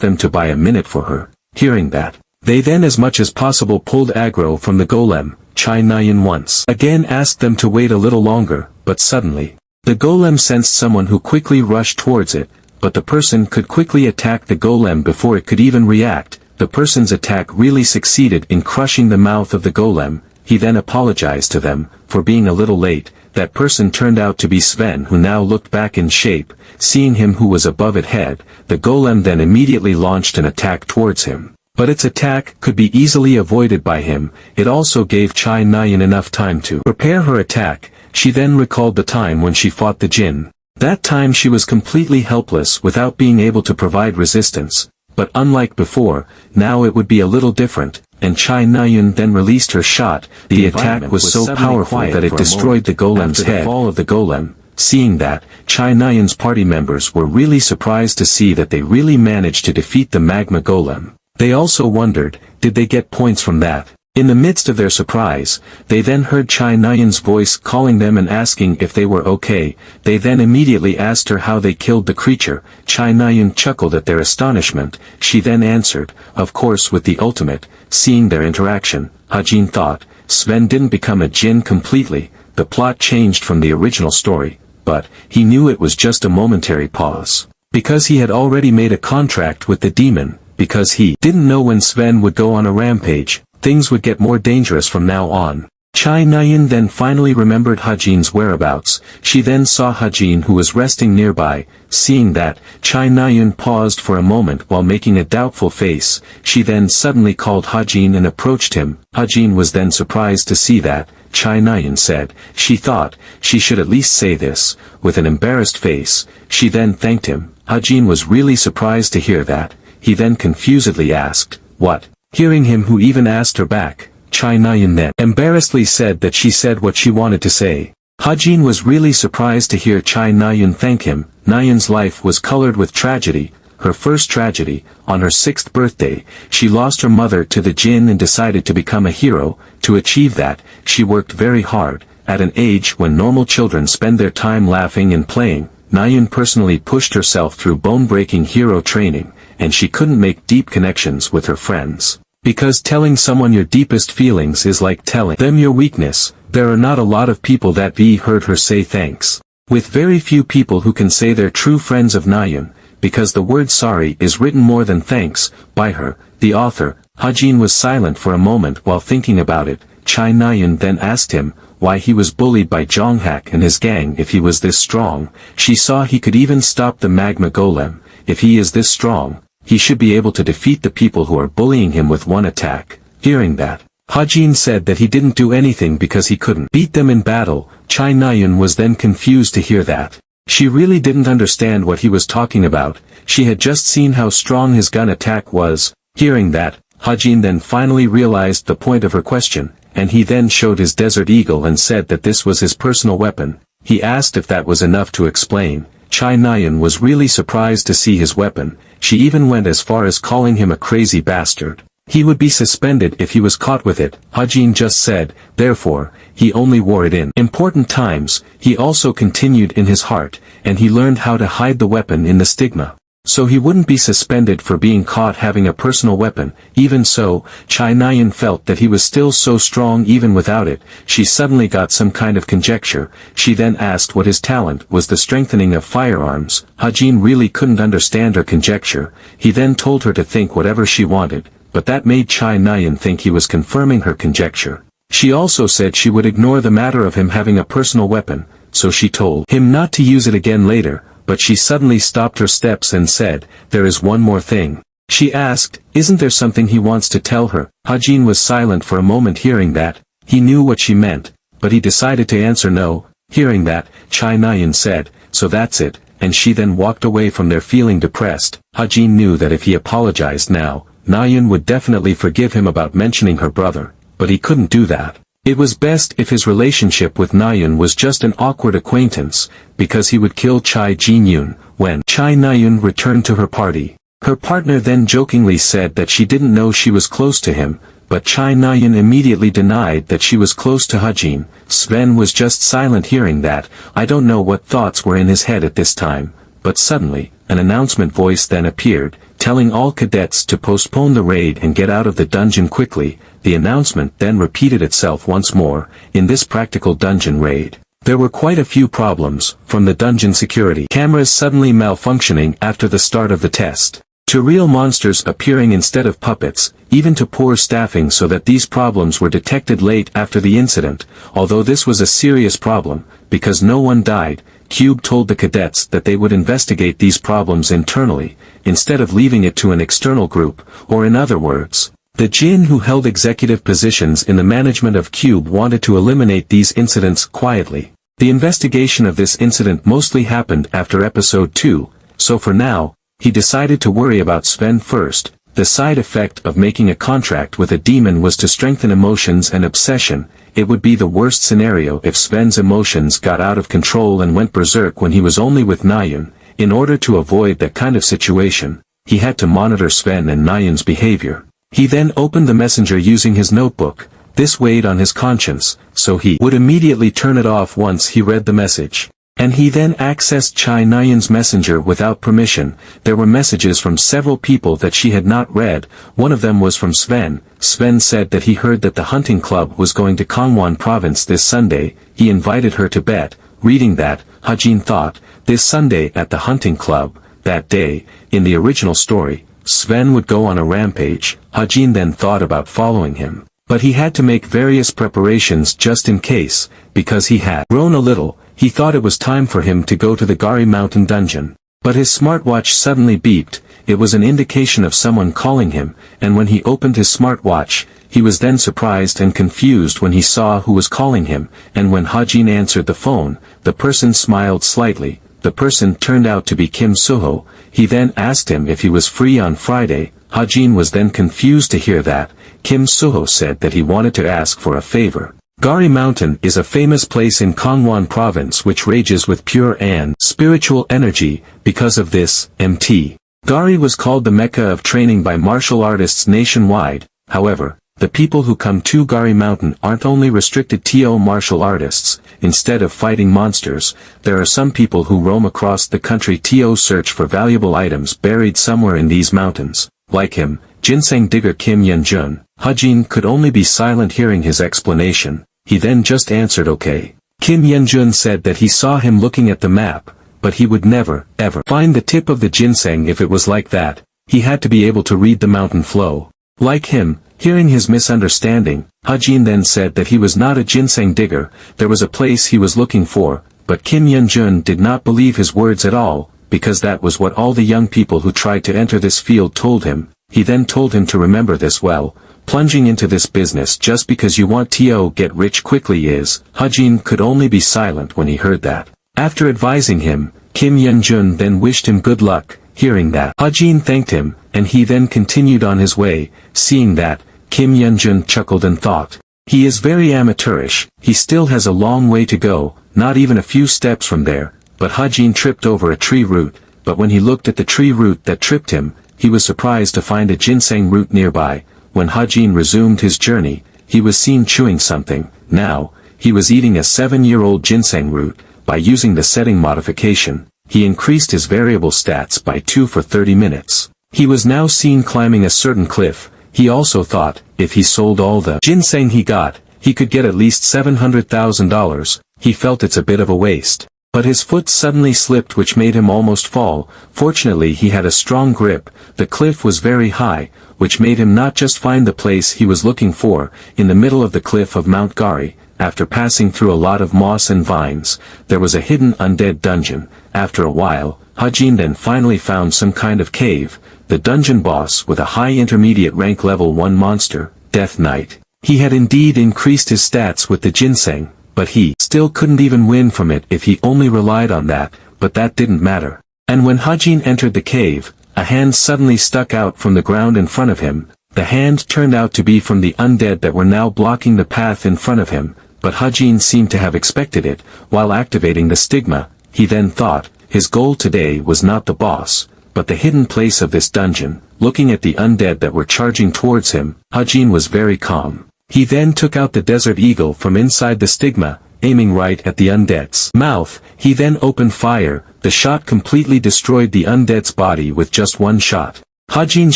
them to buy a minute for her. Hearing that, they then as much as possible pulled aggro from the golem. Chai Nayun once again asked them to wait a little longer, but suddenly, the golem sensed someone who quickly rushed towards it. But the person could quickly attack the golem before it could even react. The person's attack really succeeded in crushing the mouth of the golem. He then apologized to them for being a little late. that person turned out to be Sven, who now looked back in shape. Seeing him who was above it head, the golem then immediately launched an attack towards him. But its attack could be easily avoided by him. It also gave Chai Nayan enough time to prepare her attack. She then recalled the time when she fought the jinn. That time she was completely helpless without being able to provide resistance. But unlike before, now it would be a little different, and Chai Nayan then released her shot. The attack was so powerful that it destroyed the golem's head. After the fall of the golem, seeing that, Chai Nayan's party members were really surprised to see that they really managed to defeat the magma golem. They also wondered, did they get points from that? In the midst of their surprise, they then heard Chai Nayan's voice calling them and asking if they were okay. They then immediately asked her how they killed the creature. Chai Nayan chuckled at their astonishment. She then answered, of course with the ultimate. Seeing their interaction, Hajin thought, Sven didn't become a jinn completely. The plot changed from the original story, but he knew it was just a momentary pause. Because he had already made a contract with the demon, because he didn't know when Sven would go on a rampage. Things would get more dangerous from now on. Chai Nayan then finally remembered Hajin's whereabouts. She then saw Hajin, who was resting nearby. Seeing that, Chai Nayan paused for a moment while making a doubtful face. She then suddenly called Hajin and approached him. Hajin was then surprised to see that. Chai Nayan said, she thought, she should at least say this. With an embarrassed face, she then thanked him. Hajin was really surprised to hear that. He then confusedly asked, what? Hearing him who even asked her back, Chai Nayan then embarrassedly said that she said what she wanted to say. Hajin was really surprised to hear Chai Nayan thank him. Nayan's life was colored with tragedy, her first tragedy. On her 6th birthday, she lost her mother to the jinn and decided to become a hero. To achieve that, she worked very hard. At an age when normal children spend their time laughing and playing, Nayan personally pushed herself through bone-breaking hero training, and she couldn't make deep connections with her friends. Because telling someone your deepest feelings is like telling them your weakness. There are not a lot of people that heard her say thanks. With very few people who can say they're true friends of Nayan, because the word sorry is written more than thanks, by her, the author. Hajin was silent for a moment while thinking about it. Chai Nayan then asked him, why he was bullied by Jonghak and his gang if he was this strong. She saw he could even stop the magma golem. If he is this strong, he should be able to defeat the people who are bullying him with one attack. Hearing that, Hajin said that he didn't do anything because he couldn't beat them in battle. Chai Nayan was then confused to hear that. She really didn't understand what he was talking about. She had just seen how strong his gun attack was. Hearing that, Hajin then finally realized the point of her question, and he then showed his desert eagle and said that this was his personal weapon. He asked if that was enough to explain. Chai Nayan was really surprised to see his weapon. She even went as far as calling him a crazy bastard. He would be suspended if he was caught with it. Hajin just said, therefore, he only wore it in important times. He also continued in his heart, and he learned how to hide the weapon in the stigma. So he wouldn't be suspended for being caught having a personal weapon. Even so, Chai Nayan felt that he was still so strong even without it. She suddenly got some kind of conjecture. She then asked what his talent was, the strengthening of firearms. Hajin really couldn't understand her conjecture. He then told her to think whatever she wanted, but that made Chai Nayan think he was confirming her conjecture. She also said she would ignore the matter of him having a personal weapon, so she told him not to use it again later. But she suddenly stopped her steps and said, there is one more thing. She asked, isn't there something he wants to tell her? Hajin was silent for a moment. Hearing that, he knew what she meant, but he decided to answer no. Hearing that, Chai Nayan said, so that's it, and she then walked away from there feeling depressed. Hajin knew that if he apologized now, Nayan would definitely forgive him about mentioning her brother, but he couldn't do that. It was best if his relationship with Nayan was just an awkward acquaintance, because he would kill Chai Jin-yoon. When Chai Nayan returned to her party, her partner then jokingly said that she didn't know she was close to him, but Chai Nayan immediately denied that she was close to Hajin. Sven was just silent. Hearing that, I don't know what thoughts were in his head at this time, but suddenly, an announcement voice then appeared, telling all cadets to postpone the raid and get out of the dungeon quickly. The announcement then repeated itself once more. In this practical dungeon raid, there were quite a few problems, from the dungeon security cameras suddenly malfunctioning after the start of the test, to real monsters appearing instead of puppets, even to poor staffing so that these problems were detected late after the incident. Although this was a serious problem, because no one died, Cube told the cadets that they would investigate these problems internally, instead of leaving it to an external group, or in other words, the Jin who held executive positions in the management of Cube wanted to eliminate these incidents quietly. The investigation of this incident mostly happened after episode 2, so for now, he decided to worry about Sven first. The side effect of making a contract with a demon was to strengthen emotions and obsession. It would be the worst scenario if Sven's emotions got out of control and went berserk when he was only with Nayun. In order to avoid that kind of situation, he had to monitor Sven and Nayun's behavior. He then opened the messenger using his notebook. This weighed on his conscience, so he would immediately turn it off once he read the message. And he then accessed Chai Nayun's messenger without permission. There were messages from several people that she had not read. One of them was from Sven. Sven said that he heard that the hunting club was going to Gangwon province this Sunday. He invited her to bet. Reading that, Hajin thought, this Sunday at the hunting club. That day, in the original story, Sven would go on a rampage. Hajin then thought about following him. But he had to make various preparations just in case, because he had grown a little. He thought it was time for him to go to the Gari Mountain dungeon. But his smartwatch suddenly beeped. It was an indication of someone calling him, and when he opened his smartwatch, he was then surprised and confused when he saw who was calling him, and when Hajin answered the phone, the person smiled slightly. The person turned out to be Kim Suho. He then asked him if he was free on Friday. Hajin was then confused to hear that. Kim Suho said that he wanted to ask for a favor. Gari Mountain is a famous place in Gangwon province which rages with pure and spiritual energy. Because of this, Mt. Gari was called the Mecca of training by martial artists nationwide. However, the people who come to Gari Mountain aren't only restricted to martial artists. Instead of fighting monsters, there are some people who roam across the country to search for valuable items buried somewhere in these mountains. Like him, ginseng digger Kim Yeon-jun, Hajin could only be silent hearing his explanation. He then just answered okay. Kim Yeon-jun said that he saw him looking at the map, but he would never, ever find the tip of the ginseng if it was like that. He had to be able to read the mountain flow. Like him, hearing his misunderstanding, Hajin then said that he was not a ginseng digger. There was a place he was looking for, but Kim Yeon-jun did not believe his words at all, because that was what all the young people who tried to enter this field told him. He then told him to remember this well. Plunging into this business just because you want to get rich quickly is. Hajin could only be silent when he heard that. After advising him, Kim Yeon-jun then wished him good luck. Hearing that, Hajin thanked him, and he then continued on his way. Seeing that, Kim Yeon-jun chuckled and thought, he is very amateurish. He still has a long way to go, not even a few steps from there. But Hajin tripped over a tree root. But when he looked at the tree root that tripped him, he was surprised to find a ginseng root nearby. When Hajin resumed his journey, he was seen chewing something. Now, he was eating a 7-year-old ginseng root. By using the setting modification, he increased his variable stats by 2 for 30 minutes. He was now seen climbing a certain cliff. He also thought, if he sold all the ginseng he got, he could get at least $700,000. He felt it's a bit of a waste. But his foot suddenly slipped, which made him almost fall. Fortunately he had a strong grip. The cliff was very high, which made him not just find the place he was looking for. In the middle of the cliff of Mount Gari, after passing through a lot of moss and vines, there was a hidden undead dungeon. After a while, Hajin then finally found some kind of cave. The dungeon boss with a high intermediate rank level 1 monster, Death Knight. He had indeed increased his stats with the ginseng, but he still couldn't even win from it if he only relied on that. But that didn't matter. And when Hajin entered the cave, a hand suddenly stuck out from the ground in front of him. The hand turned out to be from the undead that were now blocking the path in front of him, but Hajin seemed to have expected it. While activating the stigma, he then thought, his goal today was not the boss, but the hidden place of this dungeon. Looking at the undead that were charging towards him, Hajin was very calm. He then took out the Desert Eagle from inside the stigma, aiming right at the undead's mouth. He then opened fire. The shot completely destroyed the undead's body with just one shot. Hajin's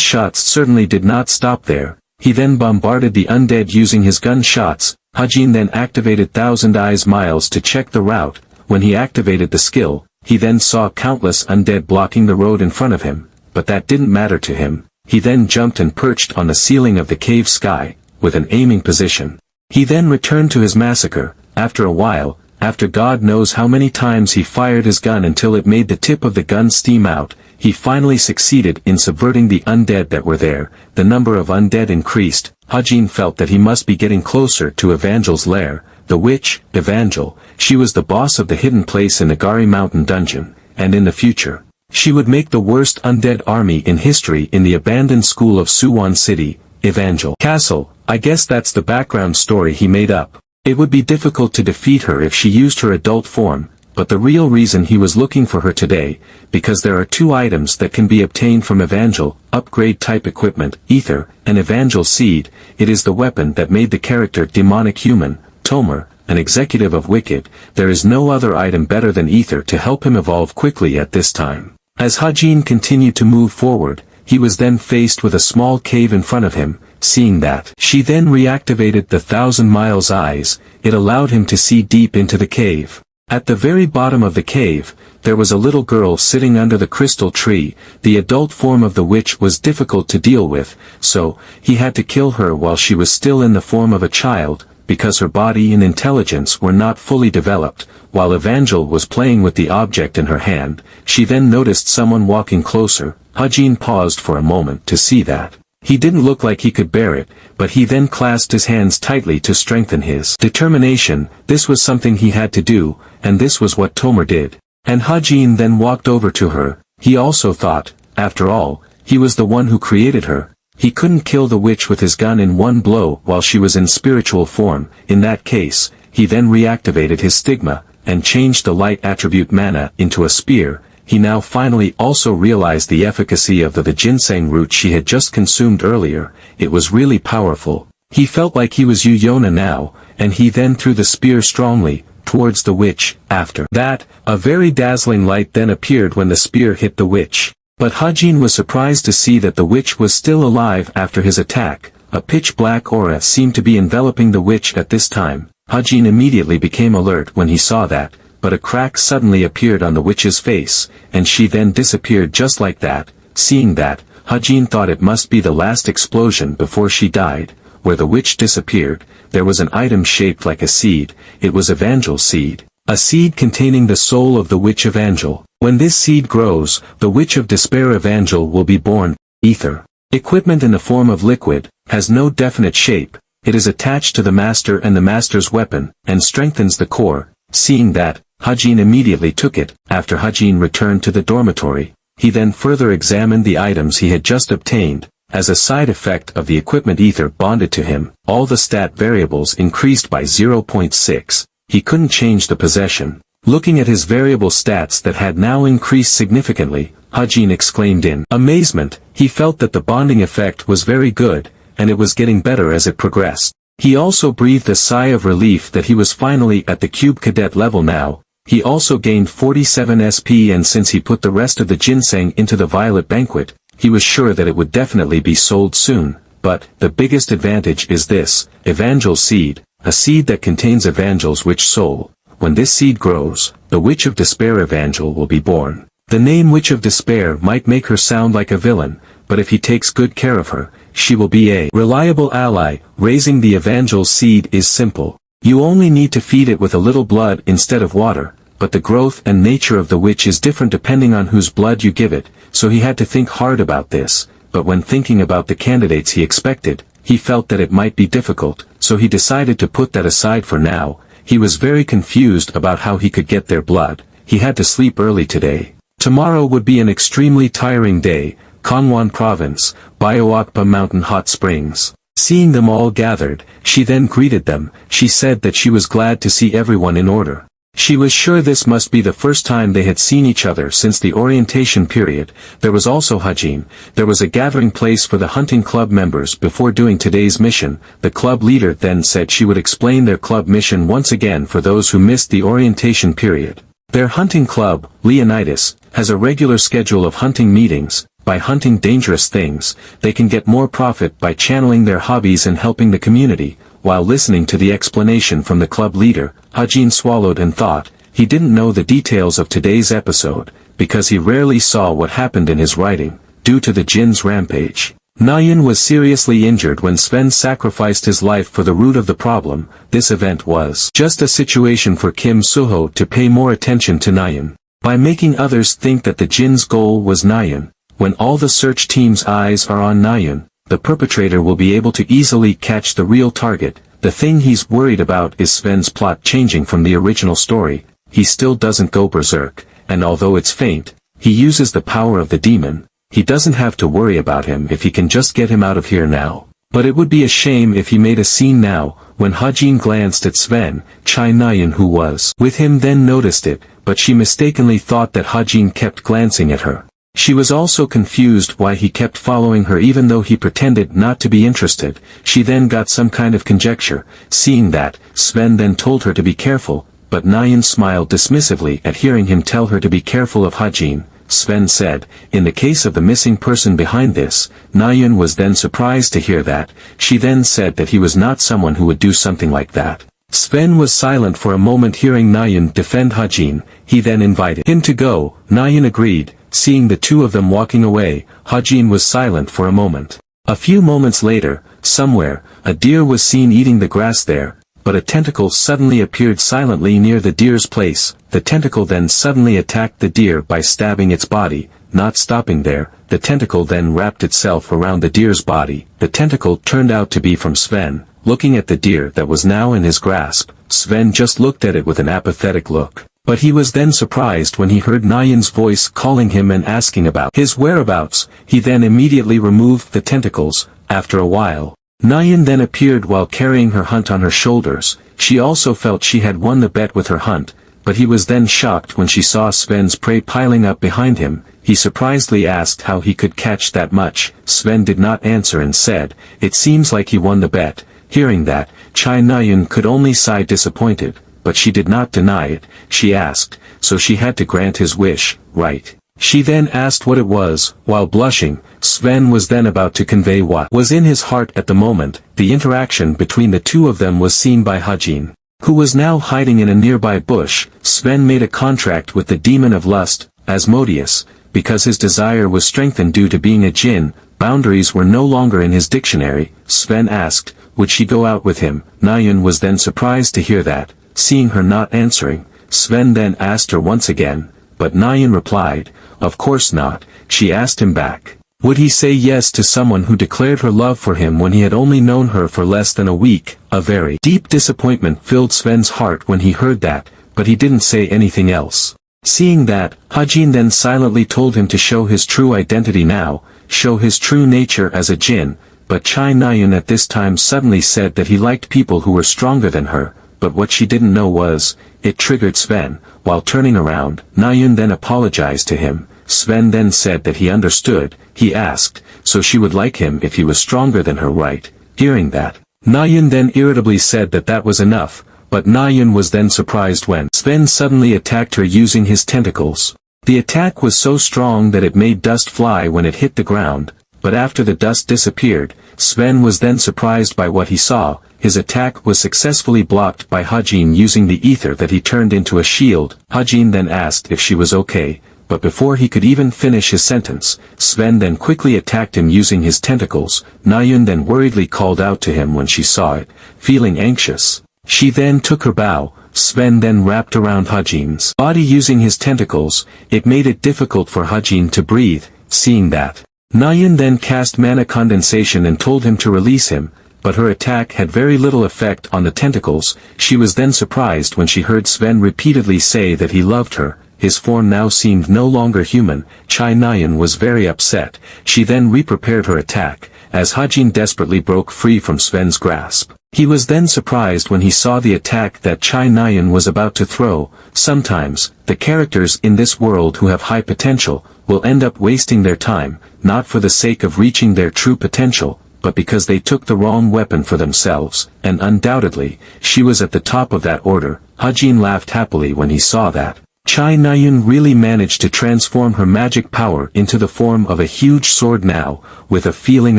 shots certainly did not stop there. He then bombarded the undead using his gun shots. Hajin then activated Thousand Eyes Miles to check the route. When he activated the skill, he then saw countless undead blocking the road in front of him. but that didn't matter to him. He then jumped and perched on the ceiling of the cave sky, with an aiming position. He then returned to his massacre. After a while, after God knows how many times he fired his gun until it made the tip of the gun steam out, he finally succeeded in subverting the undead that were there. The number of undead increased. Hajin felt that he must be getting closer to Evangel's lair. The witch, Evangel, she was the boss of the hidden place in the Gari Mountain dungeon, and in the future, she would make the worst undead army in history in the abandoned school of Suwon City, Evangel Castle. I guess that's the background story he made up. It would be difficult to defeat her if she used her adult form, but the real reason he was looking for her today, because there are two items that can be obtained from Evangel, upgrade type equipment, Ether, and Evangel Seed. It is the weapon that made the character demonic human, Tomer, an executive of Wicked. There is no other item better than Ether to help him evolve quickly at this time. As Hajin continued to move forward, he was then faced with a small cave in front of him. Seeing that, she then reactivated the 1,000 Miles Eyes. It allowed him to see deep into the cave. At the very bottom of the cave, there was a little girl sitting under the crystal tree. The adult form of the witch was difficult to deal with, so he had to kill her while she was still in the form of a child, because her body and intelligence were not fully developed. While Evangel was playing with the object in her hand, she then noticed someone walking closer. Hajin paused for a moment to see that. He didn't look like he could bear it, but he then clasped his hands tightly to strengthen his determination. This was something he had to do, and this was what Tomer did. And Hajin then walked over to her. He also thought, after all, he was the one who created her. He couldn't kill the witch with his gun in one blow while she was in spiritual form. In that case, he then reactivated his stigma, and changed the light attribute mana into a spear. He now finally also realized the efficacy of the ginseng root she had just consumed earlier. It was really powerful. He felt like he was Yuyona now, and he then threw the spear strongly towards the witch. After that, a very dazzling light then appeared when the spear hit the witch. But Hajin was surprised to see that the witch was still alive after his attack. A pitch-black aura seemed to be enveloping the witch at this time. Hajin immediately became alert when he saw that, but a crack suddenly appeared on the witch's face, and she then disappeared just like that. Seeing that, Hajin thought it must be the last explosion before she died. Where the witch disappeared, there was an item shaped like a seed. It was Evangel Seed. A seed containing the soul of the witch Evangel. When this seed grows, the witch of despair Evangel will be born. Ether. Equipment in the form of liquid, has no definite shape. It is attached to the master and the master's weapon, and strengthens the core. Seeing that, Hajin immediately took it. After Hajin returned to the dormitory, he then further examined the items he had just obtained. As a side effect of the equipment Ether bonded to him, all the stat variables increased by 0.6. He couldn't change the possession. Looking at his variable stats that had now increased significantly, Hajin exclaimed in amazement. He felt that the bonding effect was very good, and it was getting better as it progressed. He also breathed a sigh of relief that he was finally at the cube cadet level now. He also gained 47 SP, and since he put the rest of the ginseng into the violet banquet, he was sure that it would definitely be sold soon. But, the biggest advantage is this, Evangel Seed, a seed that contains Evangel's witch soul. When this seed grows, the Witch of Despair Evangel will be born. The name Witch of Despair might make her sound like a villain, but if he takes good care of her, she will be a reliable ally. Raising the Evangel Seed is simple. You only need to feed it with a little blood instead of water, but the growth and nature of the witch is different depending on whose blood you give it, so he had to think hard about this. But when thinking about the candidates he expected, he felt that it might be difficult, so he decided to put that aside for now. He was very confused about how he could get their blood. He had to sleep early today. Tomorrow would be an extremely tiring day. Gangwon Province, Bioakpa Mountain Hot Springs. Seeing them all gathered, she then greeted them. She said that she was glad to see everyone in order. She was sure this must be the first time they had seen each other since the orientation period. There was also Hajin. There was a gathering place for the hunting club members before doing today's mission. The club leader then said she would explain their club mission once again for those who missed the orientation period. Their hunting club, Leonidas, has a regular schedule of hunting meetings. By hunting dangerous things, they can get more profit by channeling their hobbies and helping the community. While listening to the explanation from the club leader, Hajin swallowed and thought. He didn't know the details of today's episode, because he rarely saw what happened in his writing, due to the Jin's rampage. Nayeon was seriously injured when Sven sacrificed his life for the root of the problem. This event was just a situation for Kim Suho to pay more attention to Nayeon. By making others think that the Jin's goal was Nayeon, when all the search team's eyes are on Nayeon, the perpetrator will be able to easily catch the real target. The thing he's worried about is Sven's plot changing from the original story. He still doesn't go berserk, and although it's faint, he uses the power of the demon. He doesn't have to worry about him if he can just get him out of here now. But it would be a shame if he made a scene now. When Hajin glanced at Sven, Chai Nayeon, who was with him, then noticed it, but she mistakenly thought that Hajin kept glancing at her. She was also confused why he kept following her even though he pretended not to be interested. She then got some kind of conjecture. Seeing that, Sven then told her to be careful, but Nayeon smiled dismissively at hearing him tell her to be careful of Hajin. Sven said, in the case of the missing person behind this. Nayeon was then surprised to hear that. She then said that he was not someone who would do something like that. Sven was silent for a moment hearing Nayeon defend Hajin. He then invited him to go. Nayeon agreed. Seeing the two of them walking away, Hajin was silent for a moment. A few moments later, somewhere, a deer was seen eating the grass there, but a tentacle suddenly appeared silently near the deer's place. The tentacle then suddenly attacked the deer by stabbing its body. Not stopping there, the tentacle then wrapped itself around the deer's body. The tentacle turned out to be from Sven. Looking at the deer that was now in his grasp, Sven just looked at it with an apathetic look. But he was then surprised when he heard Nayeon's voice calling him and asking about his whereabouts. He then immediately removed the tentacles. After a while, Nayeon then appeared while carrying her hunt on her shoulders. She also felt she had won the bet with her hunt, but he was then shocked when she saw Sven's prey piling up behind him. He surprisedly asked how he could catch that much. Sven did not answer and said, "It seems like he won the bet." Hearing that, Chai Nayeon could only sigh disappointed. But she did not deny it. She asked, so she had to grant his wish, right? She then asked what it was. While blushing, Sven was then about to convey what was in his heart at the moment. The interaction between the two of them was seen by Hajin, who was now hiding in a nearby bush. Sven made a contract with the demon of lust, Asmodeus, because his desire was strengthened due to being a jinn. Boundaries were no longer in his dictionary. Sven asked, would she go out with him? Nayeon was then surprised to hear that. Seeing her not answering, Sven then asked her once again, but Nayeon replied, of course not. She asked him back, would he say yes to someone who declared her love for him when he had only known her for less than a week? A very deep disappointment filled Sven's heart when he heard that, but he didn't say anything else. Seeing that, Hajin then silently told him to show his true identity now, show his true nature as a jinn, but Chai Nayeon at this time suddenly said that he liked people who were stronger than her. But what she didn't know was, it triggered Sven. While turning around, Nayeon then apologized to him. Sven then said that he understood. He asked, so she would like him if he was stronger than her, right? Hearing that, Nayeon then irritably said that that was enough, but Nayeon was then surprised when Sven suddenly attacked her using his tentacles. The attack was so strong that it made dust fly when it hit the ground, but after the dust disappeared, Sven was then surprised by what he saw. His attack was successfully blocked by Hajin using the ether that he turned into a shield. Hajin then asked if she was okay, but before he could even finish his sentence, Sven then quickly attacked him using his tentacles. Nayeon then worriedly called out to him when she saw it, feeling anxious. She then took her bow. Sven then wrapped around Hajin's body using his tentacles. It made it difficult for Hajin to breathe. Seeing that, Nayeon then cast mana condensation and told him to release him. But her attack had very little effect on the tentacles. She was then surprised when she heard Sven repeatedly say that he loved her. His form now seemed no longer human. Chai Nayeon was very upset. She then re-prepared her attack, as Hajin desperately broke free from Sven's grasp. He was then surprised when he saw the attack that Chai Nayeon was about to throw. Sometimes, the characters in this world who have high potential, will end up wasting their time, not for the sake of reaching their true potential, but because they took the wrong weapon for themselves, and undoubtedly, she was at the top of that order. Hajin laughed happily when he saw that. Chai Nayeon really managed to transform her magic power into the form of a huge sword now. With a feeling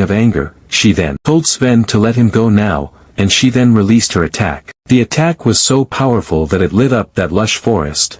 of anger, she then told Sven to let him go now, and she then released her attack. The attack was so powerful that it lit up that lush forest.